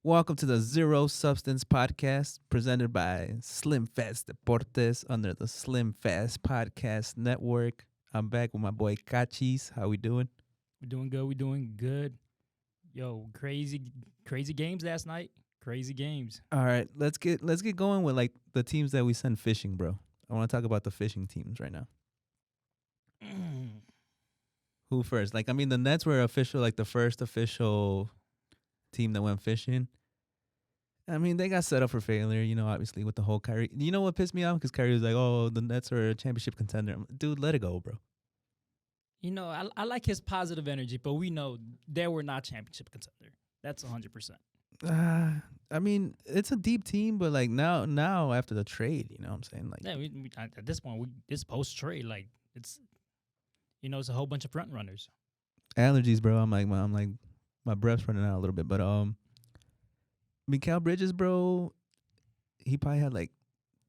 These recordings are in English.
Welcome to the Zero Substance Podcast presented by Slim Fast Deportes under the Slim Fast Podcast Network. I'm back with my boy Cachis. How we doing? We're doing good. We're doing good. Yo, crazy games last night. Crazy games. All right, let's get going with like the teams that we send fishing, bro. I want to talk about the fishing teams right now. Who first? Like, I mean, the Nets were official, like the first official team that went fishing. I mean, they got set up for failure, obviously with the whole Kyrie. You know what pissed me off? Because Kyrie was like, "Oh, the Nets are a championship contender." Dude, let it go, bro. I like his positive energy, but we know they were not championship contender. That's 100%. Uh, I mean, it's a deep team, but like now after the trade, you know what I'm saying? Like Yeah, at this point, this post trade, like it's a whole bunch of front runners. allergies, bro. I'm like my breath's running out a little bit, but Mikal Bridges, bro, he probably had like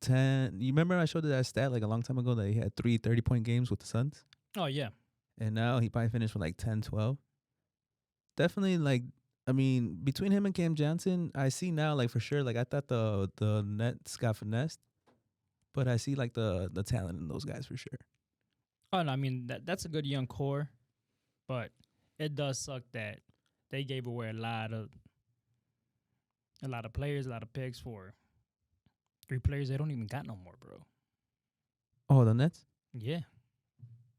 10. You remember I showed you that stat like a long time ago that he had 30-point games with the Suns, Oh yeah, and now he probably finished with like 10, 12. Definitely like. I mean, between him and Cam Johnson, I see now like for sure. Like I thought the Nets got finessed, but I see like the talent in those guys for sure. oh no, I mean that's a good young core, but it does suck that they gave away a lot of players, a lot of picks for three players they don't even got no more, bro. Oh, the Nets. Yeah.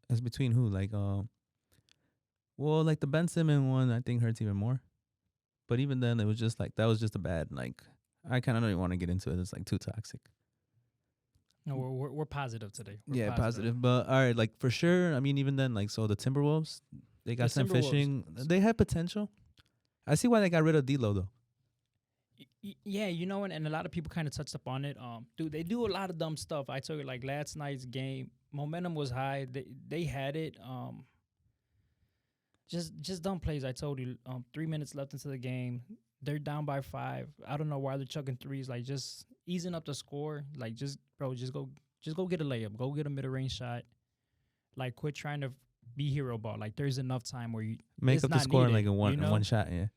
That's between who? Like well, like the Ben Simmons one, I think hurts even more. But even then, it was just like that was just a bad like. I kind of don't even want to get into it. It's like too toxic. No, we're positive today. We're Yeah, positive. positive. But all right, like for sure. I mean, even then, like so the Timberwolves, they The got some Timberwolves. fishing. They had potential. I see why they got rid of D'Lo though. Yeah, and a lot of people kind of touched up on it. Dude, they do a lot of dumb stuff. I told you, like last night's game, momentum was high. They had it. Just dumb plays. I told you. 3 minutes left into the game. They're down by 5. I don't know why they're chucking threes. Like just easing up the score. Like just go get a layup. Go get a mid range shot. Like quit trying to be hero ball. Like there's enough time where Make it's up the not score in needed. like You in one know. shot. Yeah,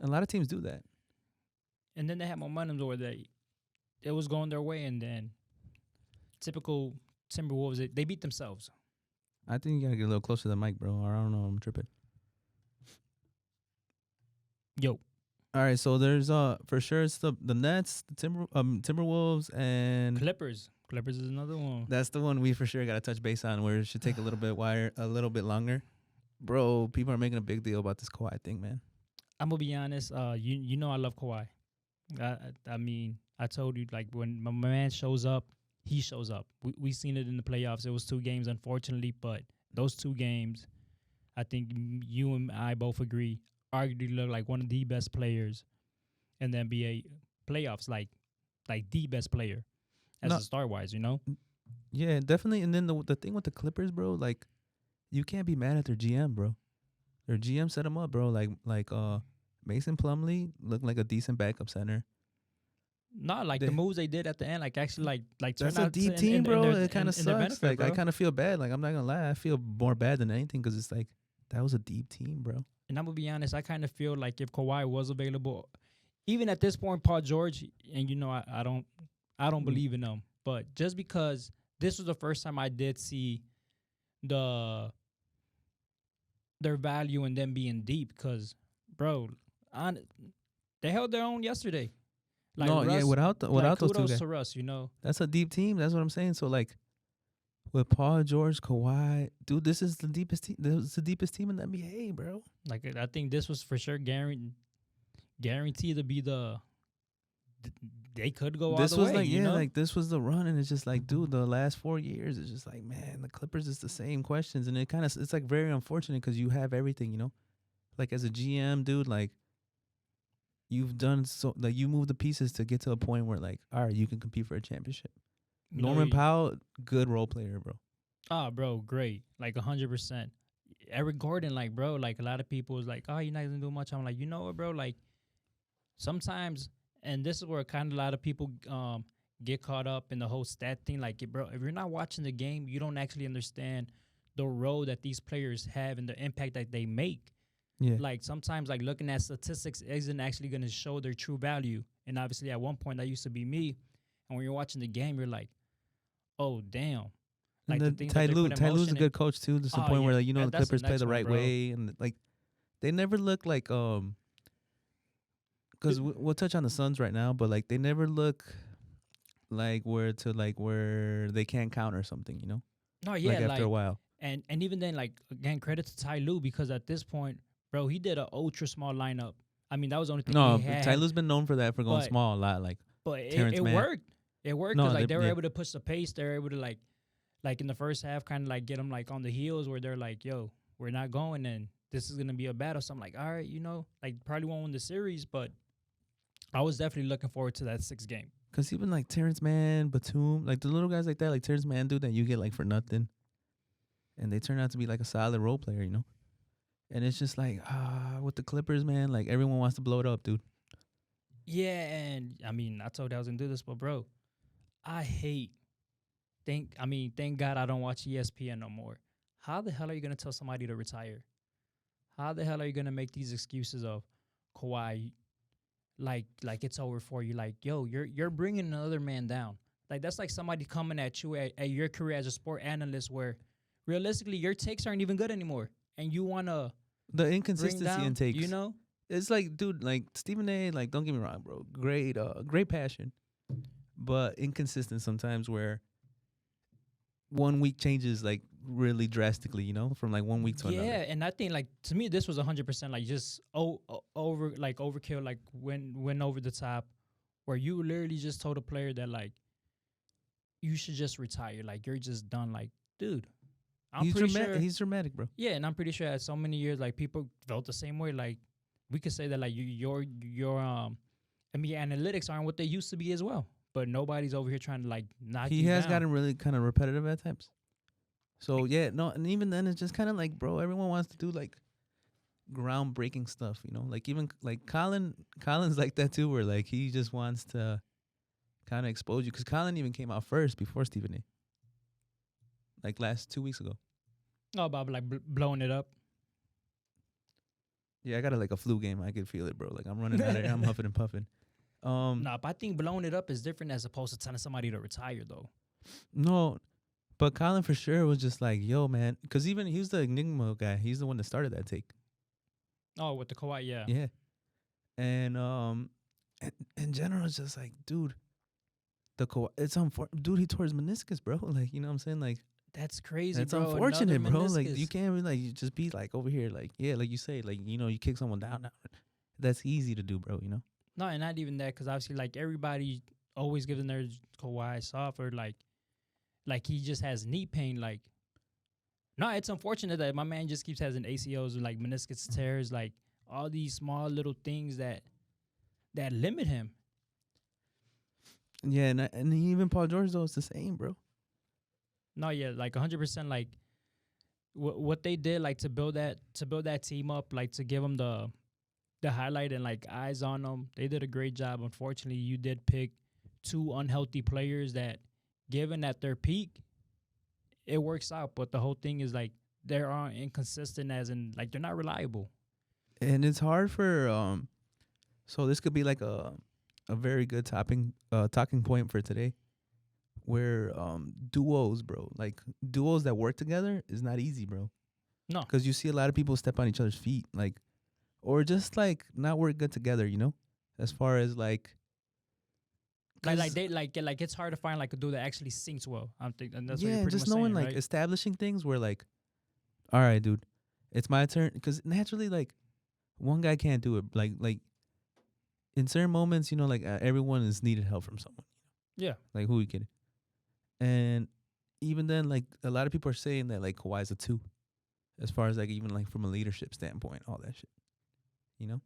a lot of teams do that. And then they had momentum where it was going their way, and then typical Timberwolves, they beat themselves. I think you gotta get a little closer to the mic, bro. Or I don't know. I'm tripping. Yo, All right, so there's for sure it's the Nets, the Timberwolves, and Clippers. Clippers is another one. that's the one we for sure got to touch base on, where it should take a little bit longer. Bro, people are making a big deal about this Kawhi thing, man. I'm gonna be honest. You know I love Kawhi. I mean I told you like when my man shows up, he shows up. We seen it in the playoffs. It was 2 games, unfortunately, but those 2 games, I think you and I both agree, arguably look like one of the best players in the NBA playoffs. Like the best player as No, a star wise. You know. yeah, definitely. And then the thing with the Clippers, bro, like you can't be mad at their GM, bro. Their GM set them up, bro. Like Mason Plumlee looked like a decent backup center. Not like the They, moves they did at the end, like actually like turn that's a out deep in team, in, in bro. their It kind of in their sucks. benefit, Like I bro. kind of feel bad. Like I'm not gonna lie, I feel more bad than anything because it's like that was a deep team, bro. And I'm gonna be honest, I kind of feel like if Kawhi was available, even at this point, Paul George, and I don't Mm. believe in them, but just because this was the first time I did see the their value in them being deep, because bro, on they held their own yesterday. Like No, yeah, Russ, like without those two kudos guys, to Russ. that's a deep team. That's what I'm saying. So like with Paul George, Kawhi, dude, this is the deepest team. This is the deepest team in the NBA, bro. Like I think this was for sure guaranteed to be they could go all This the was way, like you yeah, know? like this was the run, and it's just like, dude, the last 4 years, it's just like, man, the Clippers is the same questions, and it's like very unfortunate because you have everything, like as a GM, dude, like you've done so, like you move the pieces to get to a point where like, all right, you can compete for a championship. You know, Norman Powell, good role player, bro. bro, great. Like 100%. Eric Gordon, like, bro, like a lot of people is like, oh, you're not gonna do much. I'm like, you know what, bro? Like sometimes, and this is where kind of a lot of people get caught up in the whole stat thing. Like, bro, if you're not watching the game, you don't actually understand the role that these players have and the impact that they make. Yeah. like sometimes like looking at statistics isn't actually going to show their true value. And obviously at one point that used to be me. And when you're watching the game, you're like, oh damn, And like the then things that they put in Ty Lue's a motion. And good coach too. To the oh point yeah, where like the that's the Clippers play next the one, right bro. way, and like they never look like because we'll touch on the Suns right now, but like they never look where they can't counter something, No, yeah, like after a like while. and even then, like again, credit to Ty Lue because at this point, bro, he did an ultra small lineup. I mean, that was the only thing he No, had, Ty Lue's been known for that, for going but small a lot, like but it, Terrence it Mann. worked. It worked No, because like they were yeah. able to push the pace. They were able to like in the first half, kind of like get them like on the heels where they're like, yo, we're not going, and this is gonna be a battle. So I'm like, all right, like probably won't win the series, but I was definitely looking forward to that 6th game. Because even like Terrence Mann, Batum, like the little guys like that, like Terrence Mann, dude, that you get like for nothing, and they turn out to be like a solid role player, And it's just like with the Clippers, man, like everyone wants to blow it up, dude. Yeah, and I mean, I told you I was gonna do this, but bro, I hate. Thank God I don't watch ESPN no more. How the hell are you gonna tell somebody to retire? How the hell are you gonna make these excuses of Kawhi, like it's over for you? Like, yo, you're bringing another man down. Like that's like somebody coming at you at your career as a sport analyst, where realistically your takes aren't even good anymore, and you wanna The bring inconsistency down, in takes. It's like, dude, like Stephen A. Like, don't get me wrong, bro. Great passion, but inconsistent sometimes. Where one week changes like really drastically, from like one week to Yeah, another. and I think like to me this was 100% like just overkill, like went over the top, where you literally just told a player that like you should just retire, like you're just done. Like, dude, I'm He's pretty dramatic. sure. He's dramatic, bro. Yeah, and I'm pretty sure at so many years like people felt the same way. Like we could say that like your I mean analytics aren't what they used to be as well, but nobody's over here trying to like knock He you has down. gotten really kind of repetitive at times. So yeah, no, and even then it's just kind of like, bro, everyone wants to do like groundbreaking stuff, Like even like Colin's like that too, where like he just wants to kind of expose you, because Colin even came out first before Stephen A. Like last 2 weeks ago. Oh, about like blowing it up. Yeah, I got like a flu game. I can feel it, bro. Like I'm running out of air. I'm huffing and puffing. Nah, but I think blowing it up is different as opposed to telling somebody to retire, though. No, but Colin for sure was just like, yo, man, because even he was the Enigma guy. He's the one that started that take. Oh, with the Kawhi, yeah. Yeah, and in general, it's just like, dude, it's unfortunate, dude. He tore his meniscus, bro. Like, you know what I'm saying? Like, That's crazy, that's bro. unfortunate, Another bro. Like, meniscus. you can't really like just be like over here, like, yeah, like you say, like, you kick someone down. That's easy to do, bro. No, and not even that, because obviously, like, everybody always giving their Kawhi soft, or like he just has knee pain. Like, no, it's unfortunate that my man just keeps having ACLs or like meniscus tears, like all these small little things that limit him. Yeah, and even Paul George though, it's the same, bro. No, yeah, like 100%. Like what they did, like to build that team up, like to give them the highlight and like eyes on them. They did a great job. Unfortunately, you did pick 2 unhealthy players that, given at their peak, it works out. But the whole thing is like they are inconsistent, as in like they're not reliable. And it's hard for so this could be like a very good talking point for today, where duos, bro, like duos that work together is not easy, bro. No, Because you see a lot of people step on each other's feet, like, or just like not work good together, as far as like like it's hard to find like a dude that actually syncs well. I'm thinking, and that's what you're yeah, pretty just much knowing saying, like right? establishing things where like, all right, dude, it's my turn, because naturally like one guy can't do it, like in certain moments, like everyone is needed help from someone. Yeah. Like, who are you kidding? And even then, like a lot of people are saying that like Kawhi's a 2, as far as like even like from a leadership standpoint, all that shit, And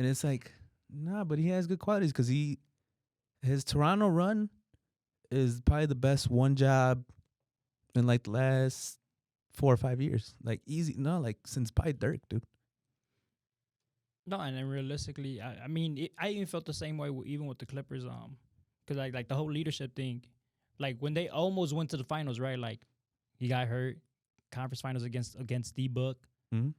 it's like, nah, but he has good qualities, because his Toronto run is probably the best one job in like the last 4 or 5 years. Like easy, no, like since probably Dirk, dude. No, and then realistically, I mean, I even felt the same way even with the Clippers, because like the whole leadership thing, like when they almost went to the finals, right? Like he got hurt, conference finals against D Book. Mm-hmm.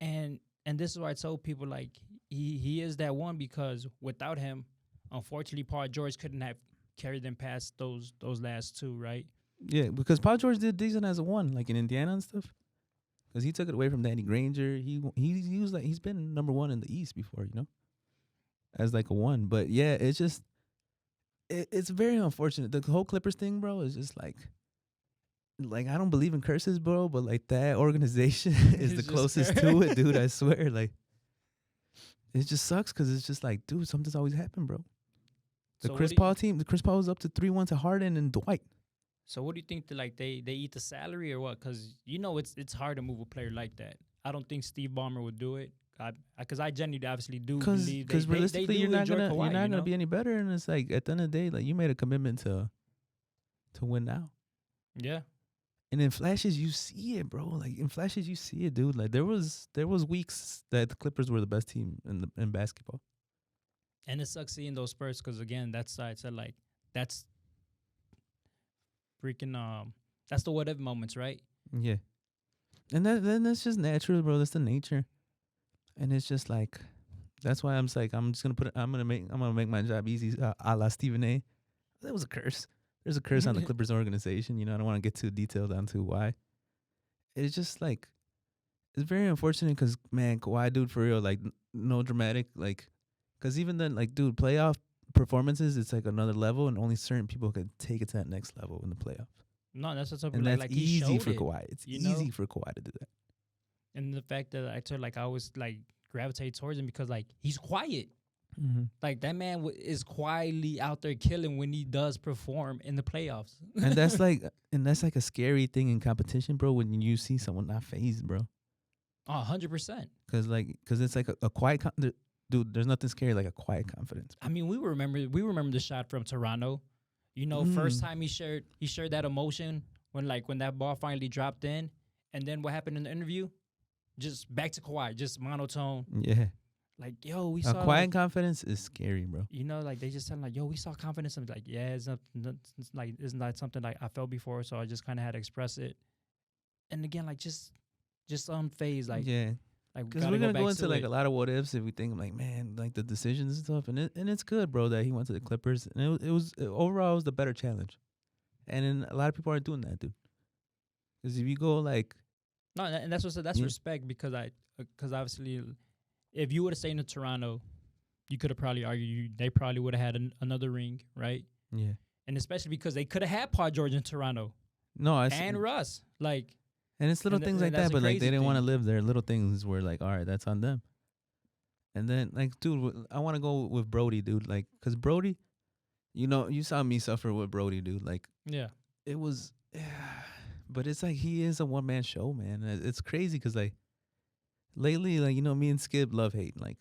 and and this is why I told people like he is that one because without him, unfortunately, Paul George couldn't have carried them past those last two, right? Yeah, because Paul George did decent as a one, like in Indiana and stuff. Because he took it away from Danny Granger. He was like he's been number one in the East before, as like a one. But yeah, it's just it's very unfortunate. The whole Clippers thing, bro, is just like I don't believe in curses, bro, but like that organization is the It's just closest to it, dude. I swear, like it just sucks because it's just like, dude, something's always happened, bro. The so what Chris do you, Paul team, the Chris Paul was up to 3-1 to Harden and Dwight. so what do you think that like they eat the salary or what? Because it's hard to move a player like that. I don't think Steve Ballmer would do it. Because I genuinely obviously do believe Because realistically, do you're not enjoy gonna Kawhi, you're not gonna be any better, and it's like at the end of the day, like you made a commitment to win now. Yeah. And in flashes, you see it, bro. Like in flashes, you see it, dude. Like there was weeks that the Clippers were the best team in basketball. And it sucks seeing those Spurs because again, that's I said like that's freaking that's the what if moments, right? Yeah, and that's just natural, bro. That's the nature, and it's just like that's why I'm just like I'm just gonna I'm gonna make my job easy, a la Stephen A. That was a curse. There's a curse on the Clippers organization. I don't want to get too detailed onto why. It's just like it's very unfortunate because man, Kawhi, dude, for real, like no dramatic, like, because even then, like, dude, playoff performances, it's like another level, and only certain people can take it to that next level in the playoffs. No, that's what's up. And that's he easy showed for it, Kawhi. It's you know? easy for Kawhi to do that. And the fact that I told like I always like gravitate towards him because like he's quiet. Mm-hmm. Like that man is quietly out there killing when he does perform in the playoffs. And that's like a scary thing in competition, bro. When you see someone not phased, bro. 100%. Because it's like a quiet, dude. There's nothing scary like a quiet confidence. I mean, we remember the shot from Toronto. First time he shared that emotion when that ball finally dropped in, and then what happened in the interview? Just back to Kawhi, just monotone. Yeah. Like, yo, we A saw quiet confidence is scary, bro. like they just tell him like, yo, we saw confidence. I'm like, yeah, it's not something like I felt before, so I just kind of had to express it. And again, like just unfazed, like yeah. like Because we're gonna go into like a lot of what ifs if we think like, man, like the decisions and stuff, and it's good, bro, that he went to the Clippers, and overall it was the better challenge, and then a lot of people are doing that, dude. Because if you go like, no, and that's respect because obviously if you would have stayed in Toronto, you could have probably argued they probably would have had another ring, right? Yeah. And especially because they could have had Paul George in Toronto. No, and Russ, like. And it's little things like that, but like they didn't want to live there. Little things were like, all right, that's on them. And then like, dude, I want to go with Brody, dude. Like, cause Brody, you saw me suffer with Brody, dude. Like, yeah, it was, but it's like he is a one man show, man. It's crazy because like lately, like me and Skip love hate, like,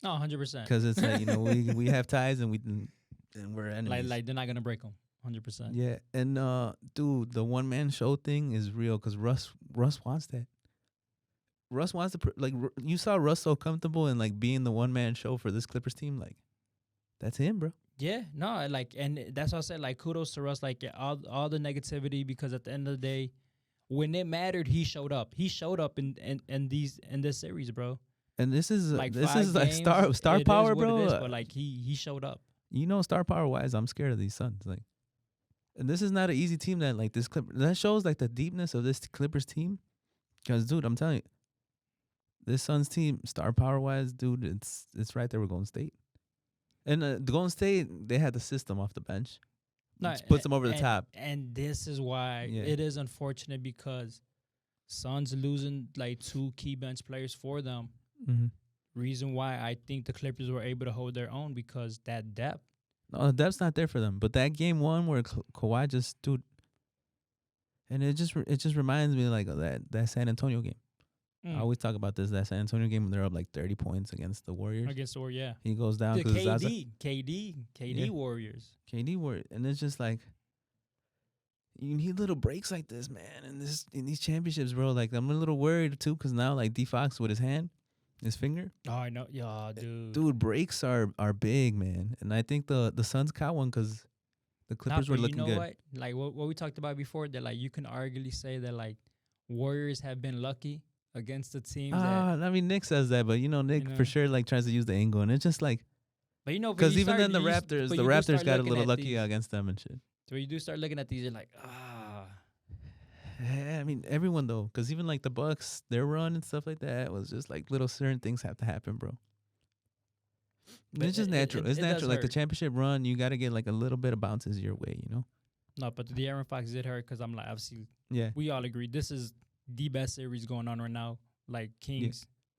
no, 100%. Because it's like we have ties and we're enemies. Like they're not gonna break them. 100%. Yeah, and dude, the one man show thing is real because Russ wants that. Russ wants to you saw Russ so comfortable in like being the one man show for this Clippers team, like that's him, bro. Yeah, no, like, and that's why I said like kudos to Russ, like all the negativity because at the end of the day, when it mattered, he showed up. He showed up in this series, bro. And this is like star power, bro. But like he showed up. Star power wise, I'm scared of these Suns, like. And this is not an easy team that like this Clipper. That shows like the deepness of this Clippers team. Because dude, I'm telling you, this Suns team, star power wise, dude, it's right there with Golden State. And the Golden State, they had the system off the bench. No, puts them over the top. And this is why it is unfortunate because Suns losing like two key bench players for them. Mm-hmm. Reason why I think the Clippers were able to hold their own because that depth. No, the depth's not there for them. But that game one where Kawhi just dude, and it just reminds me like of that San Antonio game. I always talk about this. That San Antonio game when they're up like 30 points against the Warriors. Against the Warriors, yeah. He goes down the because KD Warriors. KD Warriors, and it's just like you need little breaks like this, man. In these championships, bro. Like I'm a little worried too because now like D Fox with his finger. Oh, I know. Yeah, dude. Dude, breaks are big, man. And I think the Suns caught one because the Clippers were looking good. You know what? Like what we talked about before, that like you can arguably say that like Warriors have been lucky. against the teams that I mean, Nick says that, but you Nick for know. sure like tries to use the angle, and it's just like But but because you even start, then but the you do Raptors start got a looking little at lucky these. against them and shit. So you do start looking at these, you're like, ah. I mean, everyone though, because even like the Bucks, their run and stuff like that was just like little certain things have to happen, bro. And But it's just natural. It's it does natural. Like the hurt. championship run, you got to get like a little bit of bounces your way, No, but the Aaron Fox did hurt because I'm like, obviously, Yeah. we all agree this is the best series going on right now. Like Yeah.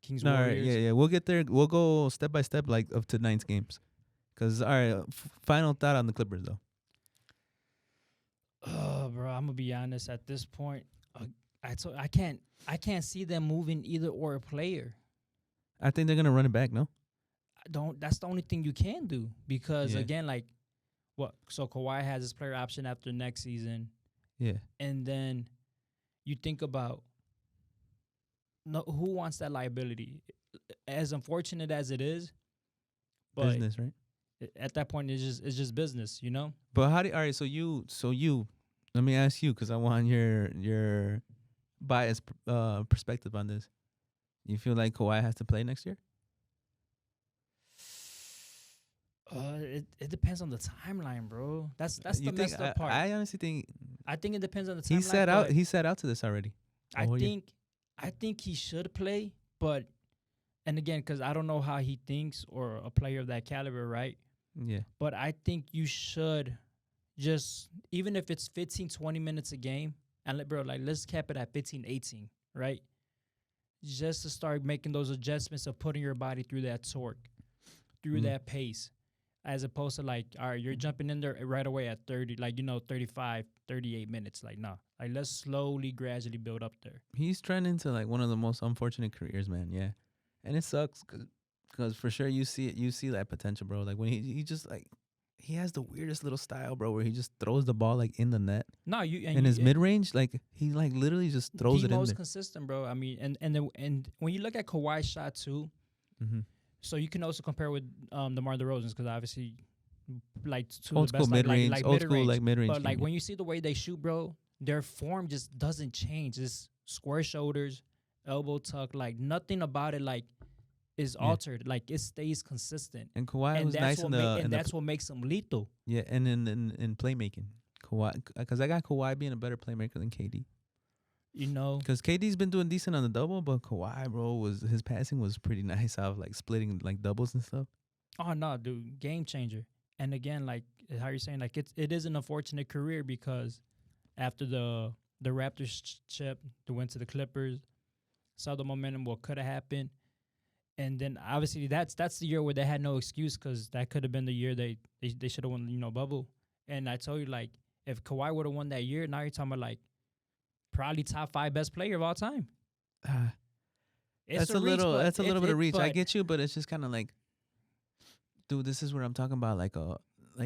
Kings No, all right. Yeah, Warriors. yeah. We'll get there. We'll go step by step, like up to 9 games. Cause all right. Final thought on the Clippers though. Oh, bro, I'm gonna be honest. At this point, I can't see them moving either or a player. I think they're gonna run it back. No. I don't. That's the only thing you can do because Yeah. again, like what? So Kawhi has his player option after next season, Yeah. and then you think about no, who wants that liability? As unfortunate as it is, but Business, right? at that point, it's just business, you know. But how do? All right. So you. Let me ask you, cause I want your biased perspective on this. You feel like Kawhi has to play next year? It depends on the timeline, bro. That's You the think? messed up part. I honestly think I think it depends on the timeline. he set out. but He set out to this already. I Oh, yeah. think he should play, but and again, because I don't know how he thinks or a player of that caliber, right? Yeah. But I think you should just even if it's 15, 20 minutes a game, and bro, like let's cap it at 15, 18, right? Just to start making those adjustments of putting your body through that torque, through Mm. that pace, as opposed to like, all right, you're jumping in there right away at 30, like, 35, 38 minutes. Like, nah, like let's slowly, gradually build up there. He's trending to like one of the most unfortunate careers, man. Yeah, and it sucks because for sure you see it. You see that potential, bro. Like when he just like he has the weirdest little style, bro, where he just throws the ball like in the net. No, And his mid range, like he like literally just throws he it in most there. consistent, bro. I mean, and when you look at Kawhi's shot too, Mm-hmm. so you can also compare with DeMar DeRozan's because obviously, like two Old of the school best, mid range, like old school mid-range. like mid range. But like when you see the way they shoot, bro, their form just doesn't change. It's square shoulders, elbow tuck, like nothing about it like is Yeah. altered. Like it stays consistent. And Kawhi And was that's nice what in the and that's what makes him lethal. yeah, and in playmaking. Kawhi, because I got Kawhi being a better playmaker than KD. You know, Because KD's been doing decent on the double, but Kawhi, bro, his passing was pretty nice out of like splitting like doubles and stuff. oh no, dude, game changer. And again, like how you're saying, like it is an unfortunate career because after the Raptors chip, they went to the Clippers, saw the momentum, what could have happened, and then obviously that's the year where they had no excuse because that could have been the year they should have won, bubble. And I told you, like, if Kawhi would have won that year, now you're talking about like probably top 5 best player of all time. It's That's a little. That's a little bit of reach. I but get you, but it's just kind of like, dude, this is where I'm talking about, like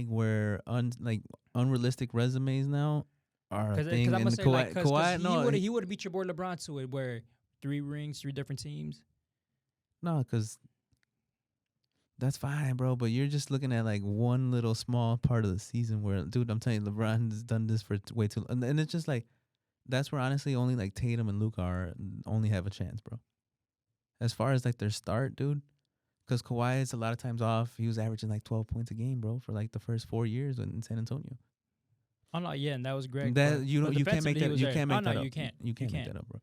where unrealistic resumes now are a because thing. I'm And gonna say Kawhi, like Kawhi, no, he would have beat your boy LeBron to it where 3 rings, 3 different teams. no, because that's fine, bro. But you're just looking at like one little small part of the season where, dude, I'm telling you, LeBron has done this for way too long, and it's just like that's where honestly only like Tatum and Luka only have a chance, bro. As far as like their start, dude, because Kawhi is a lot of times off. He was averaging like 12 points a game, bro, for like the first 4 years in San Antonio. Oh no, yeah, and that was great. That but you can't make defensively, he that was you there. can't make Oh, no, that up. you can't. You can't You make can't. that up, bro.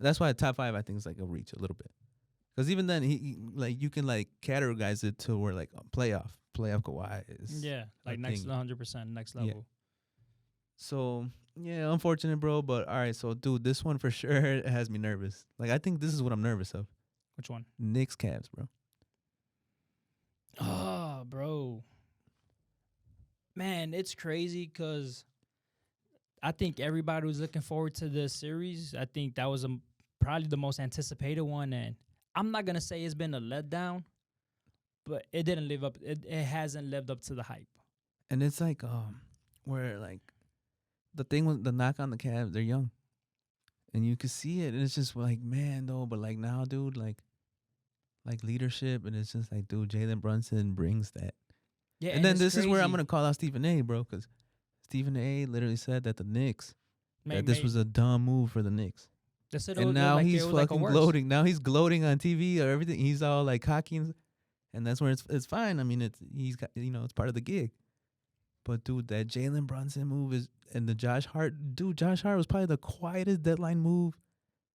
That's why top 5 I think is like a reach a little bit. Because even then like you can like categorize it to where like playoff Kawhi is. Yeah, like a next thing. 100%, next Yeah. level. So yeah, unfortunate, bro. But all right, so dude, this one for sure has me nervous. Like I think this is what I'm nervous of. Which one? Knicks Cavs, bro. Oh, bro. Man, it's crazy because I think everybody was looking forward to this series. I think that was probably the most anticipated one. And I'm not going to say it's been a letdown, but it didn't live up. It hasn't lived up to the hype. And it's like where like the thing with the knock on the Cavs, they're young. And you can see it, and it's just like, man, though. But like now, dude, like leadership, and it's just like, dude, Jalen Brunson brings that. Yeah, And then it's this is where I'm crazy. gonna call out Stephen A, bro, because Stephen A literally said that the Knicks, May- that this may- was a dumb move for the Knicks. They said And looked now like it he's was like a fucking worse. gloating. Now he's gloating on TV or everything. He's all like cocky, and that's where it's fine. I mean, he's got, it's part of the gig. But dude, that Jalen Brunson move is, and the Josh Hart dude. Josh Hart was probably the quietest deadline move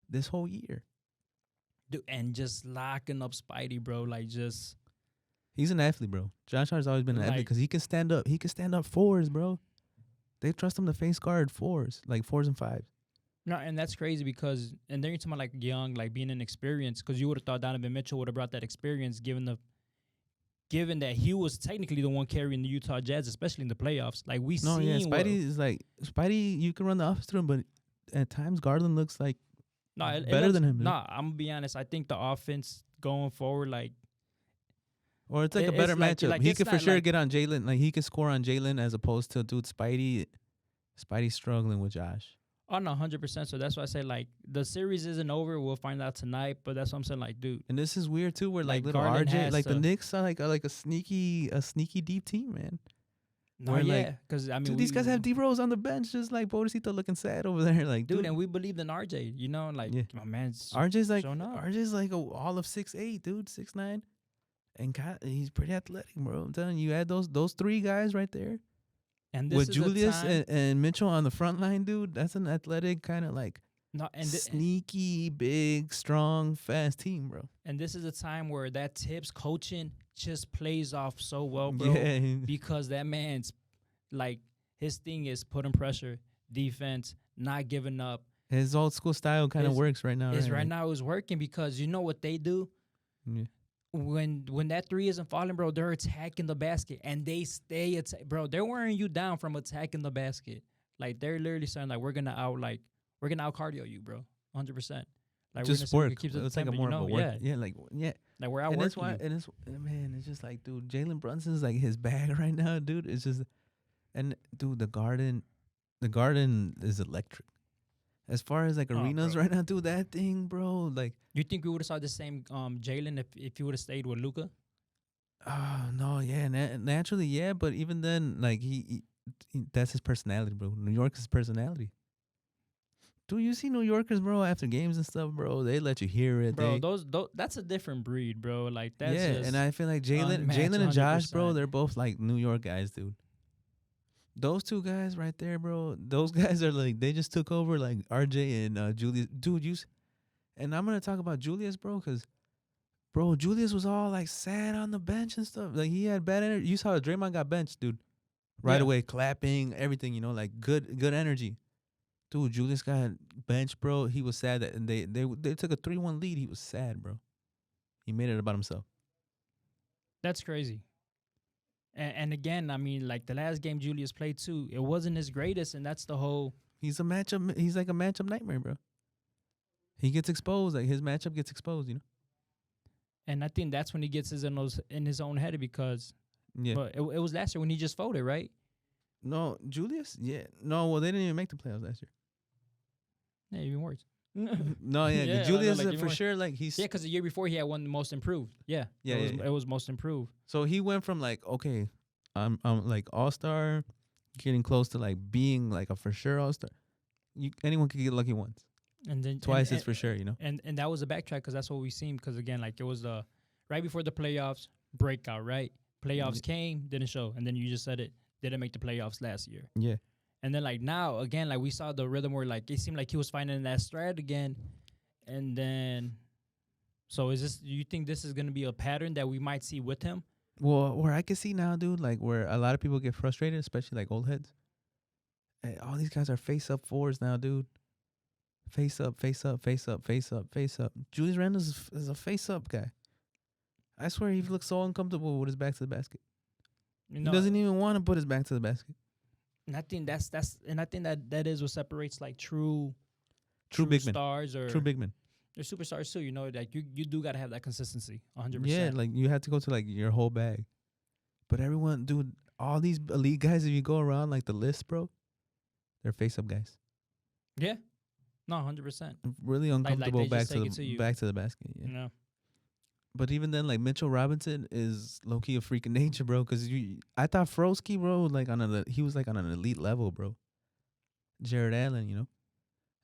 this whole year. Dude, and just locking up Spidey, bro. Like just He's an athlete, bro. Josh Hart's always been an athlete like because he can stand up. He can stand up fours, bro. They trust him to face guard fours, like fours and fives. no, and that's crazy because and then you're talking about like young, like being inexperienced, because you would have thought Donovan Mitchell would have brought that experience given that he was technically the one carrying the Utah Jazz, especially in the playoffs. Like we No, yeah, seen what Spidey is like Spidey. You can run the offense through him, but at times Garland looks like no, it better looks, than him. nah, I'm gonna be honest. I think the offense going forward, like Or it's like a it's better like matchup. like He it's could for not sure like get on Jalen. Like he could score on Jalen as opposed to dude Spidey. Spidey's struggling with Josh. oh no, 100%. So that's why I say like the series isn't over. We'll find out tonight. But that's what I'm saying. Like, dude, And this is weird too, where like Like, little Garland RJ, has like the to- Knicks are like a sneaky deep team, man. no, Where, like, yeah, because I mean, Dude, these guys have D Rose on the bench, just like Bodicito looking sad over there. Like, dude, dude, and we believed in RJ. You know, like Yeah. my man's RJ's like showing up. RJ's like all of 6'8", dude, 6'9", and he's pretty athletic, bro. I'm telling you, add those three guys right there And this with is Julius the time, and Mitchell on the front line, dude. That's an athletic kind of like no, sneaky, big, strong, fast team, bro. and this is a time where that Tibbs coaching just plays off so well, bro. Yeah, Because that man's like his thing is putting pressure, defense, not giving up. his old school style kind of Is- works right now. Is right? right now is working because you know what they do Yeah. when that three isn't falling, bro. They're attacking the basket and they stay bro. They're wearing you down from attacking the basket. Like they're literally saying like we're gonna out cardio you, bro, 100%. Like Just we're gonna work. keep It's like a more of a work. Yeah, like yeah. like we're out And that's working why, you. and it's man, it's just like, dude, Jalen Brunson's like his bag right now, dude. It's just, and dude, the Garden is electric. As far as like Oh, arenas bro. right now, dude, that thing, bro, like, You think we would have saw the same Jalen if you would have stayed with Luca? no, yeah, naturally, yeah, but even then, like that's his personality, bro. New York is his personality. Dude, you see New Yorkers, bro, after games and stuff, bro, they let you hear it, Bro, they, those that's a different breed, bro. Like that's yeah, just and I feel like Jalen unmatched and Josh, bro, 100%. they're both like New York guys, dude. Those two guys right there, bro. Those guys are like they just took over like RJ and Julius. Dude, and I'm gonna talk about Julius, bro, because bro, Julius was all like sad on the bench and stuff. Like he had bad energy. You saw Draymond got benched, dude. Right Yeah. away, clapping, everything, like good energy. Dude, Julius got benched, bro. He was sad that and they took a 3-1 lead. He was sad, bro. He made it about himself. That's crazy. And again, I mean, like the last game Julius played too, it wasn't his greatest, and that's the whole. He's like a matchup nightmare, bro. He gets exposed. Like his matchup gets exposed, And I think that's when he gets in his own head because. Yeah. But it was last year when he just folded, right? No, Julius? Yeah. No, well, they didn't even make the playoffs last year. Yeah, even worse. No, yeah. Yeah, I know, Julius, like, even for worse. sure, like, he's... Yeah, because the year before he had won the most improved. Yeah, Yeah, it was, yeah. it was most improved. So he went from, like, okay, I'm like, all-star, getting close to, like, being, like, a for sure all-star. Anyone could get lucky once. And then Twice and, is for sure, And that was a backtrack because that's what we seen. Because again, like it was the right before the playoffs breakout, right? Playoffs came, didn't show, and then you just said it didn't make the playoffs last year. Yeah. And then like now again, like we saw the rhythm where like it seemed like he was finding that stride again, and then. So is this? Do you think this is gonna be a pattern that we might see with him? Well, where I can see now, dude, like, where a lot of people get frustrated, especially, like, old heads. Hey, all these guys are face-up fours now, dude. Face up, face up, face up, face up, face up. Julius Randle is a face-up guy. I swear he looks so uncomfortable with his back to the basket. You He doesn't even want to put his back to the basket. And I think and I think that is what separates like true Big men. stars or True big men. they're superstars too. You know, like you do gotta have that consistency, 100%. Yeah, like you have to go to like your whole bag. But everyone, dude, all these elite guys, if you go around like the list, bro, they're face-up guys. Yeah, no, 100%. Really uncomfortable they back just to take it to you. back to the basket. Yeah. You know, But even then, like Mitchell Robinson is low key a freak of nature, bro. Because I thought Frosky, bro, like he was like on an elite level, bro. Jared Allen,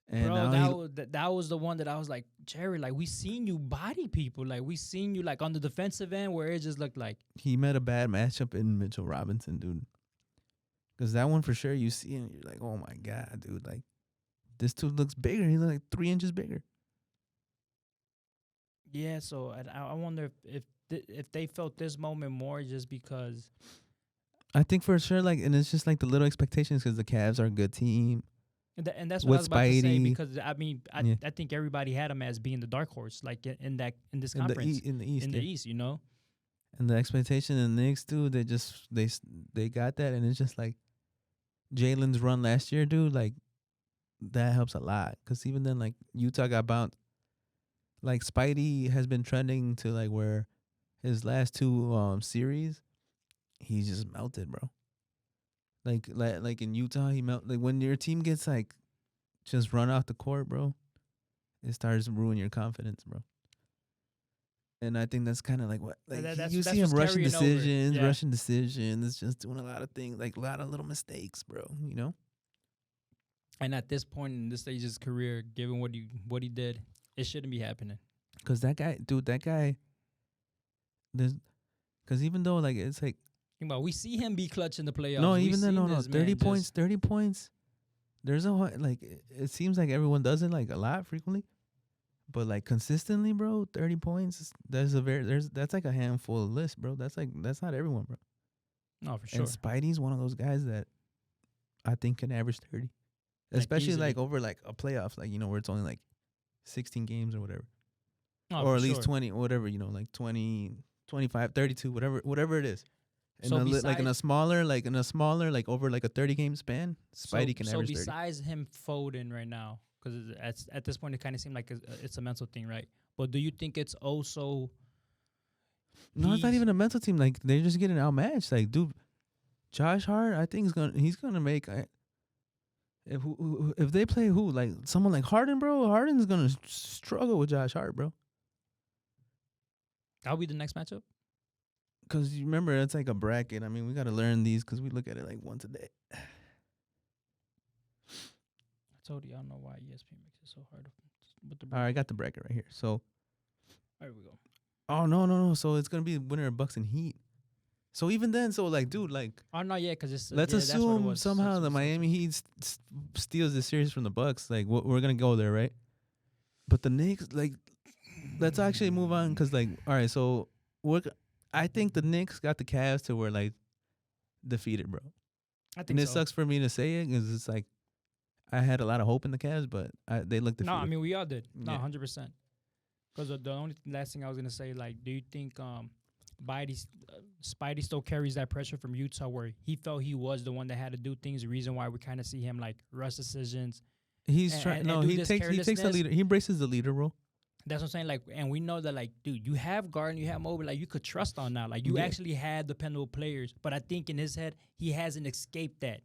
And Bro, now that was the one that I was like, Jerry, like we seen you body people, like we seen you like on the defensive end where it just looked like he met a bad matchup in Mitchell Robinson, dude. Because that one for sure, you see and you're like, oh my god, dude, like this dude looks bigger. He looks like 3 inches bigger. yeah. So I wonder if they felt this moment more just because I think for sure, like, and it's just like the little expectations because the Cavs are a good team and that's what I with was about to say Spidey because I mean Yeah. I think everybody had him as being the dark horse like in this in the conference in the East, in the yeah. East, you know. And the expectation in the Knicks, dude, they got that, and it's just like Jalen's run last year, dude. Like that helps a lot because even then, like Utah got bounced. Like Spidey has been trending to like where his last two series, he's just melted, bro. Like in Utah, he melt. Like when your team gets like just run off the court, bro, it starts to ruin your confidence, bro. And I think that's kind of like what like you That's see him what's rushing carrying over. decisions, Yeah. rushing decisions, just doing a lot of things, like a lot of little mistakes, bro. You know, And at this point in this stage of his career, given what he did, it shouldn't be happening. because that guy, dude, that guy, there's because even though like it's like Think about we see him be clutch in the playoffs. no, We even then seen no, this 30 man points, just- 30 points. There's a like it seems like everyone does it like a lot frequently, but like consistently, bro, 30 points. That's like a handful of lists, bro. That's not everyone, bro. No, for sure. And Spidey's one of those guys that I think can average 30. Like, Especially easily. like over like a playoff, like where it's only like 16 games or whatever. No, Or for at least sure. 20 whatever, like 20, 25, 32, whatever it is. And So like in a smaller like over like a 30 game span, Spidey can so average 30. besides him folding right now, because at this point it kind of seemed like it's a mental thing, right? But do you think it's also No, it's not he's- even a mental team. Like they're just getting outmatched. Like, dude, Josh Hart, I think he's gonna make. If they play who like someone like Harden, bro, Harden's gonna struggle with Josh Hart, bro. that'll be the next matchup? Cause you remember it's like a bracket. I mean, we gotta learn these because we look at it like once a day. I told you I don't know why ESPN makes it so hard. With the All right, I got the bracket right here. So, there we go. oh no. So it's gonna be winner of Bucks and Heat. So even then, so like, dude, like, Oh no, yeah, because it's let's yeah, that's what it assume was. somehow That's the what it Miami Heat steals the series from the Bucks. Like, we're gonna go there, right? But the Knicks, like, let's actually move on because, like, all right, so I think the Knicks got the Cavs to where like defeated, bro. I think And it so. sucks for me to say it because it's like I had a lot of hope in the Cavs, but they looked defeated. No, I mean we all did. No, Yeah. 100%. Because the only last thing I was gonna say, like, do you think Spidey still carries that pressure from Utah, where he felt he was the one that had to do things? The reason why we kind of see him like rush decisions. He's and- trying. and No, do he this takes the carelessness. leader. He embraces the leader role. That's what I'm saying. Like, and we know that, like, dude, you have Garden, you have Mobley, like, you could trust on that. Like, you Yeah. actually had dependable players. But I think in his head, he hasn't escaped that.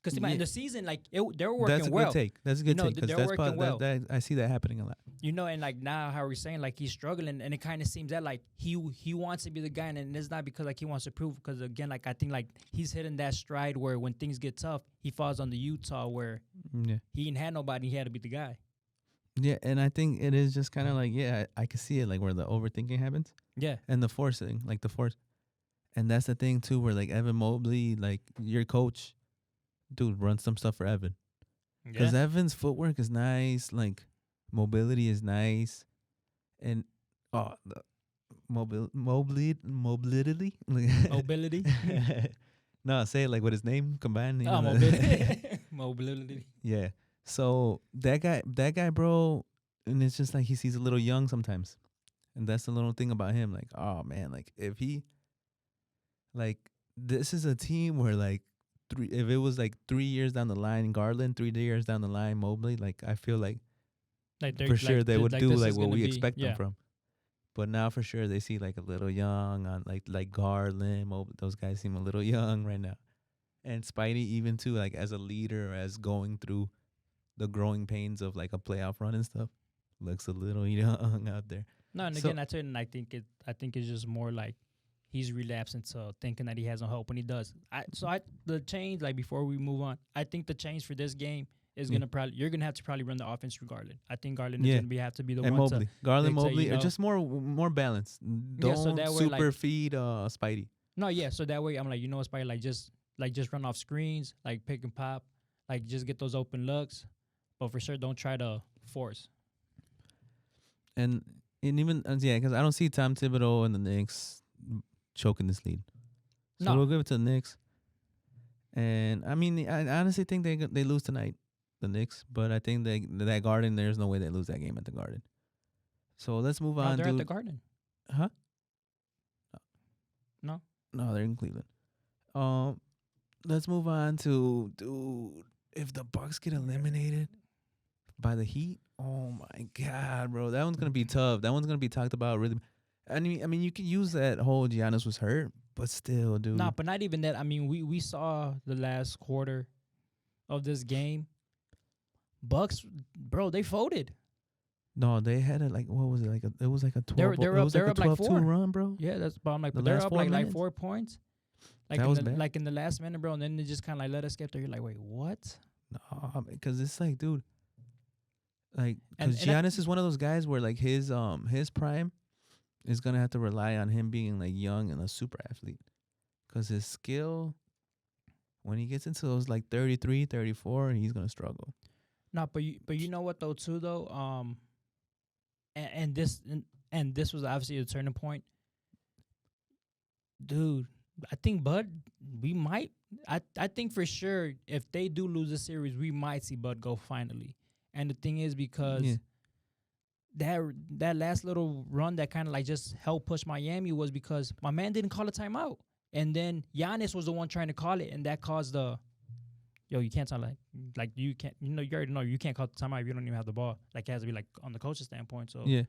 Because Yeah. in the season, like, they were working That's a well. good take. That's a good know, take because they're that's working well. that I see that happening a lot. You know, and like now how we're saying like he's struggling, and it kind of seems that like he wants to be the guy, and it's not because like he wants to prove. Because again, like I think like he's hitting that stride where when things get tough, he falls on the Utah where Yeah, he didn't have nobody, he had to be the guy. yeah, and I think it is just kind of like I can see it like where the overthinking happens Yeah, and the forcing, like the force, and that's the thing too where like Evan Mobley, like your coach, dude, run some stuff for Evan because Evan's footwork is nice, like mobility is nice, and the mobility. mobility. No, say it like with his name combined. You know, Mobility. Mobility. Yeah. So that guy, bro, and it's just like he sees a little young sometimes, and that's the little thing about him. Like, oh man, like if he, like, this is a team where like if it was like 3 years down the line, Garland, 3 years down the line, Mobley, like I feel like Like for sure they would do this like is what gonna we be- expect yeah. them from. But now for sure they see like a little young on like Garland, Mobley, those guys seem a little young right now, and Spidey even too like as a leader, as going through the growing pains of like a playoff run and stuff, looks a little young out there. No, and So- again, that's it. And I think it's just more like he's relapsing to thinking that he has no hope when he does. The change, like before we move on, I think the change for this game is Yeah. gonna probably you're gonna have to probably run the offense regardless. I think Garland is Yeah. gonna have to be the And one to Mobley, Garland, dictate, Mobley, you or know. just more balance. Yeah, so Don't that way, super like, feed Spidey. no, yeah, so that way I'm like, you know, it's probably like just run off screens, like pick and pop, like just get those open looks, but for sure don't try to force. And even yeah, because I don't see Tom Thibodeau and the Knicks choking this lead. So No, we'll give it to the Knicks. And I mean, I honestly think they lose tonight, the Knicks. But I think that Garden, there's no way they lose that game at the Garden. So let's move no, on, they're at the dude. Garden. Huh? No, No, they're in Cleveland. Um, let's move on to, dude. If the Bucks get eliminated by the Heat, oh my God, bro, that one's gonna be tough. That one's gonna be talked about really. I mean, you can use that whole Giannis was hurt, but still, dude. nah, but not even that. I mean, we saw the last quarter of this game. Bucks, bro, they folded. No, they had it like what was it like? It was like a 12. They're It up. was They're like a up like 12-2 4. run, bro. Yeah, that's but I'm like, The but they're last up 4 like minutes? 4 points. Like That in was the bad. like in the last minute, bro, and then they just kind of like let us get there. You're like, wait, what? No, because it's like, dude, like And- because and I- Giannis is one of those guys where like his prime is gonna have to rely on him being like young and a super athlete, because his skill when he gets into those like 33, 34, he's gonna struggle. No, but you know what though too though and this was obviously a turning point, dude. I think Bud, we might. I think for sure if they do lose the series, we might see Bud go finally. And the thing is because Yeah. that last little run that kind of like just helped push Miami was because my man didn't call a timeout, and then Giannis was the one trying to call it, and that caused the. Yo, you can't tell like you can't, you know, you already know you can't call the timeout if you don't even have the ball. Like it has to be like on the coach's standpoint. So Yeah.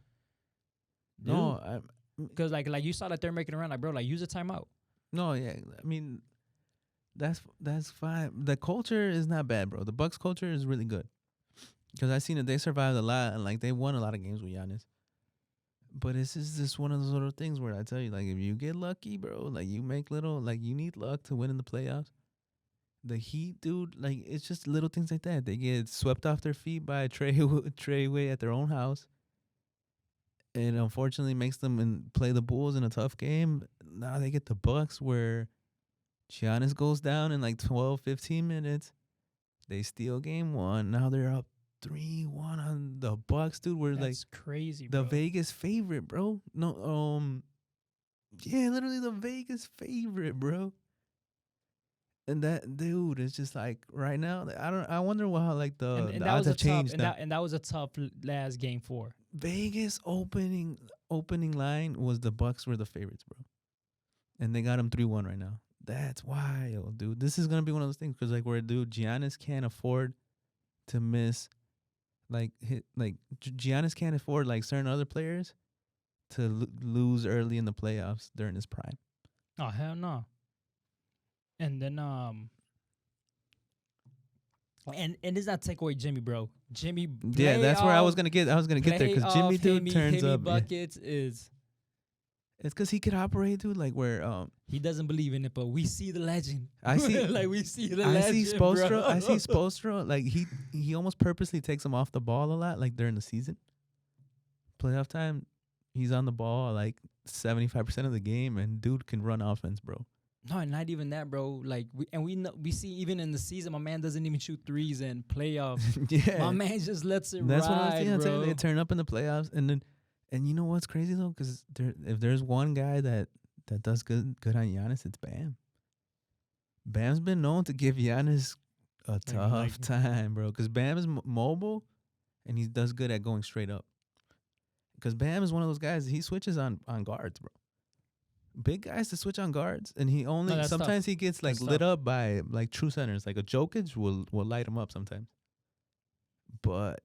No, because like you saw that they're making a run, like bro, like use a timeout. no, yeah. I mean, that's fine. The culture is not bad, bro. The Bucks culture is really good, because I seen that they survived a lot and like they won a lot of games with Giannis. But it's just one of those little things where I tell you, like, if you get lucky, bro, like you make little, like you need luck to win in the playoffs. The Heat, dude, like it's just little things like that. They get swept off their feet by Treyway at their own house. It unfortunately makes them play the Bulls in a tough game. Now they get the Bucks where Giannis goes down in like 12, 15 minutes. They steal game 1. Now they're up 3-1 on the Bucks, dude. We're That's crazy, the bro. Vegas favorite, bro. No, yeah, literally the Vegas favorite, bro. And that dude is just like right now. I wonder how like the and that odds was a have tough, changed and now. that was a tough last game 4. Vegas opening line was the Bucks were the favorites, bro, and they got them 3-1 right now. That's wild, dude. This is gonna be one of those things because like where dude Giannis can't afford to miss, like Giannis can't afford like certain other players to lose early in the playoffs during his prime. Oh hell no. And then and does not take away Jimmy, bro. Jimmy, Yeah, that's where I was gonna get there because Jimmy dude turns up. Yeah. buckets is It's because he could operate, dude. Like where he doesn't believe in it, but we see the legend. I see like we see the I legend. see Spoelstra. Bro. I see Spoelstra. Like he almost purposely takes him off the ball a lot. Like during the season, playoff time, he's on the ball like 75% of the game, and dude can run offense, bro. No, not even that, bro. Like we see even in the season, my man doesn't even shoot threes in playoffs. Yeah, My man just lets it that's ride, what I was saying. bro. They turn up in the playoffs, and you know what's crazy though? Because if there's one guy that does good on Giannis, it's Bam. Bam's been known to give Giannis a tough like- time, bro. Because Bam is mobile, and he does good at going straight up. Because Bam is one of those guys. He switches on guards, bro. Big guys to switch on guards, and he only that's sometimes tough. he gets like That's lit tough. up by like true centers. Like a Jokic will light him up sometimes, but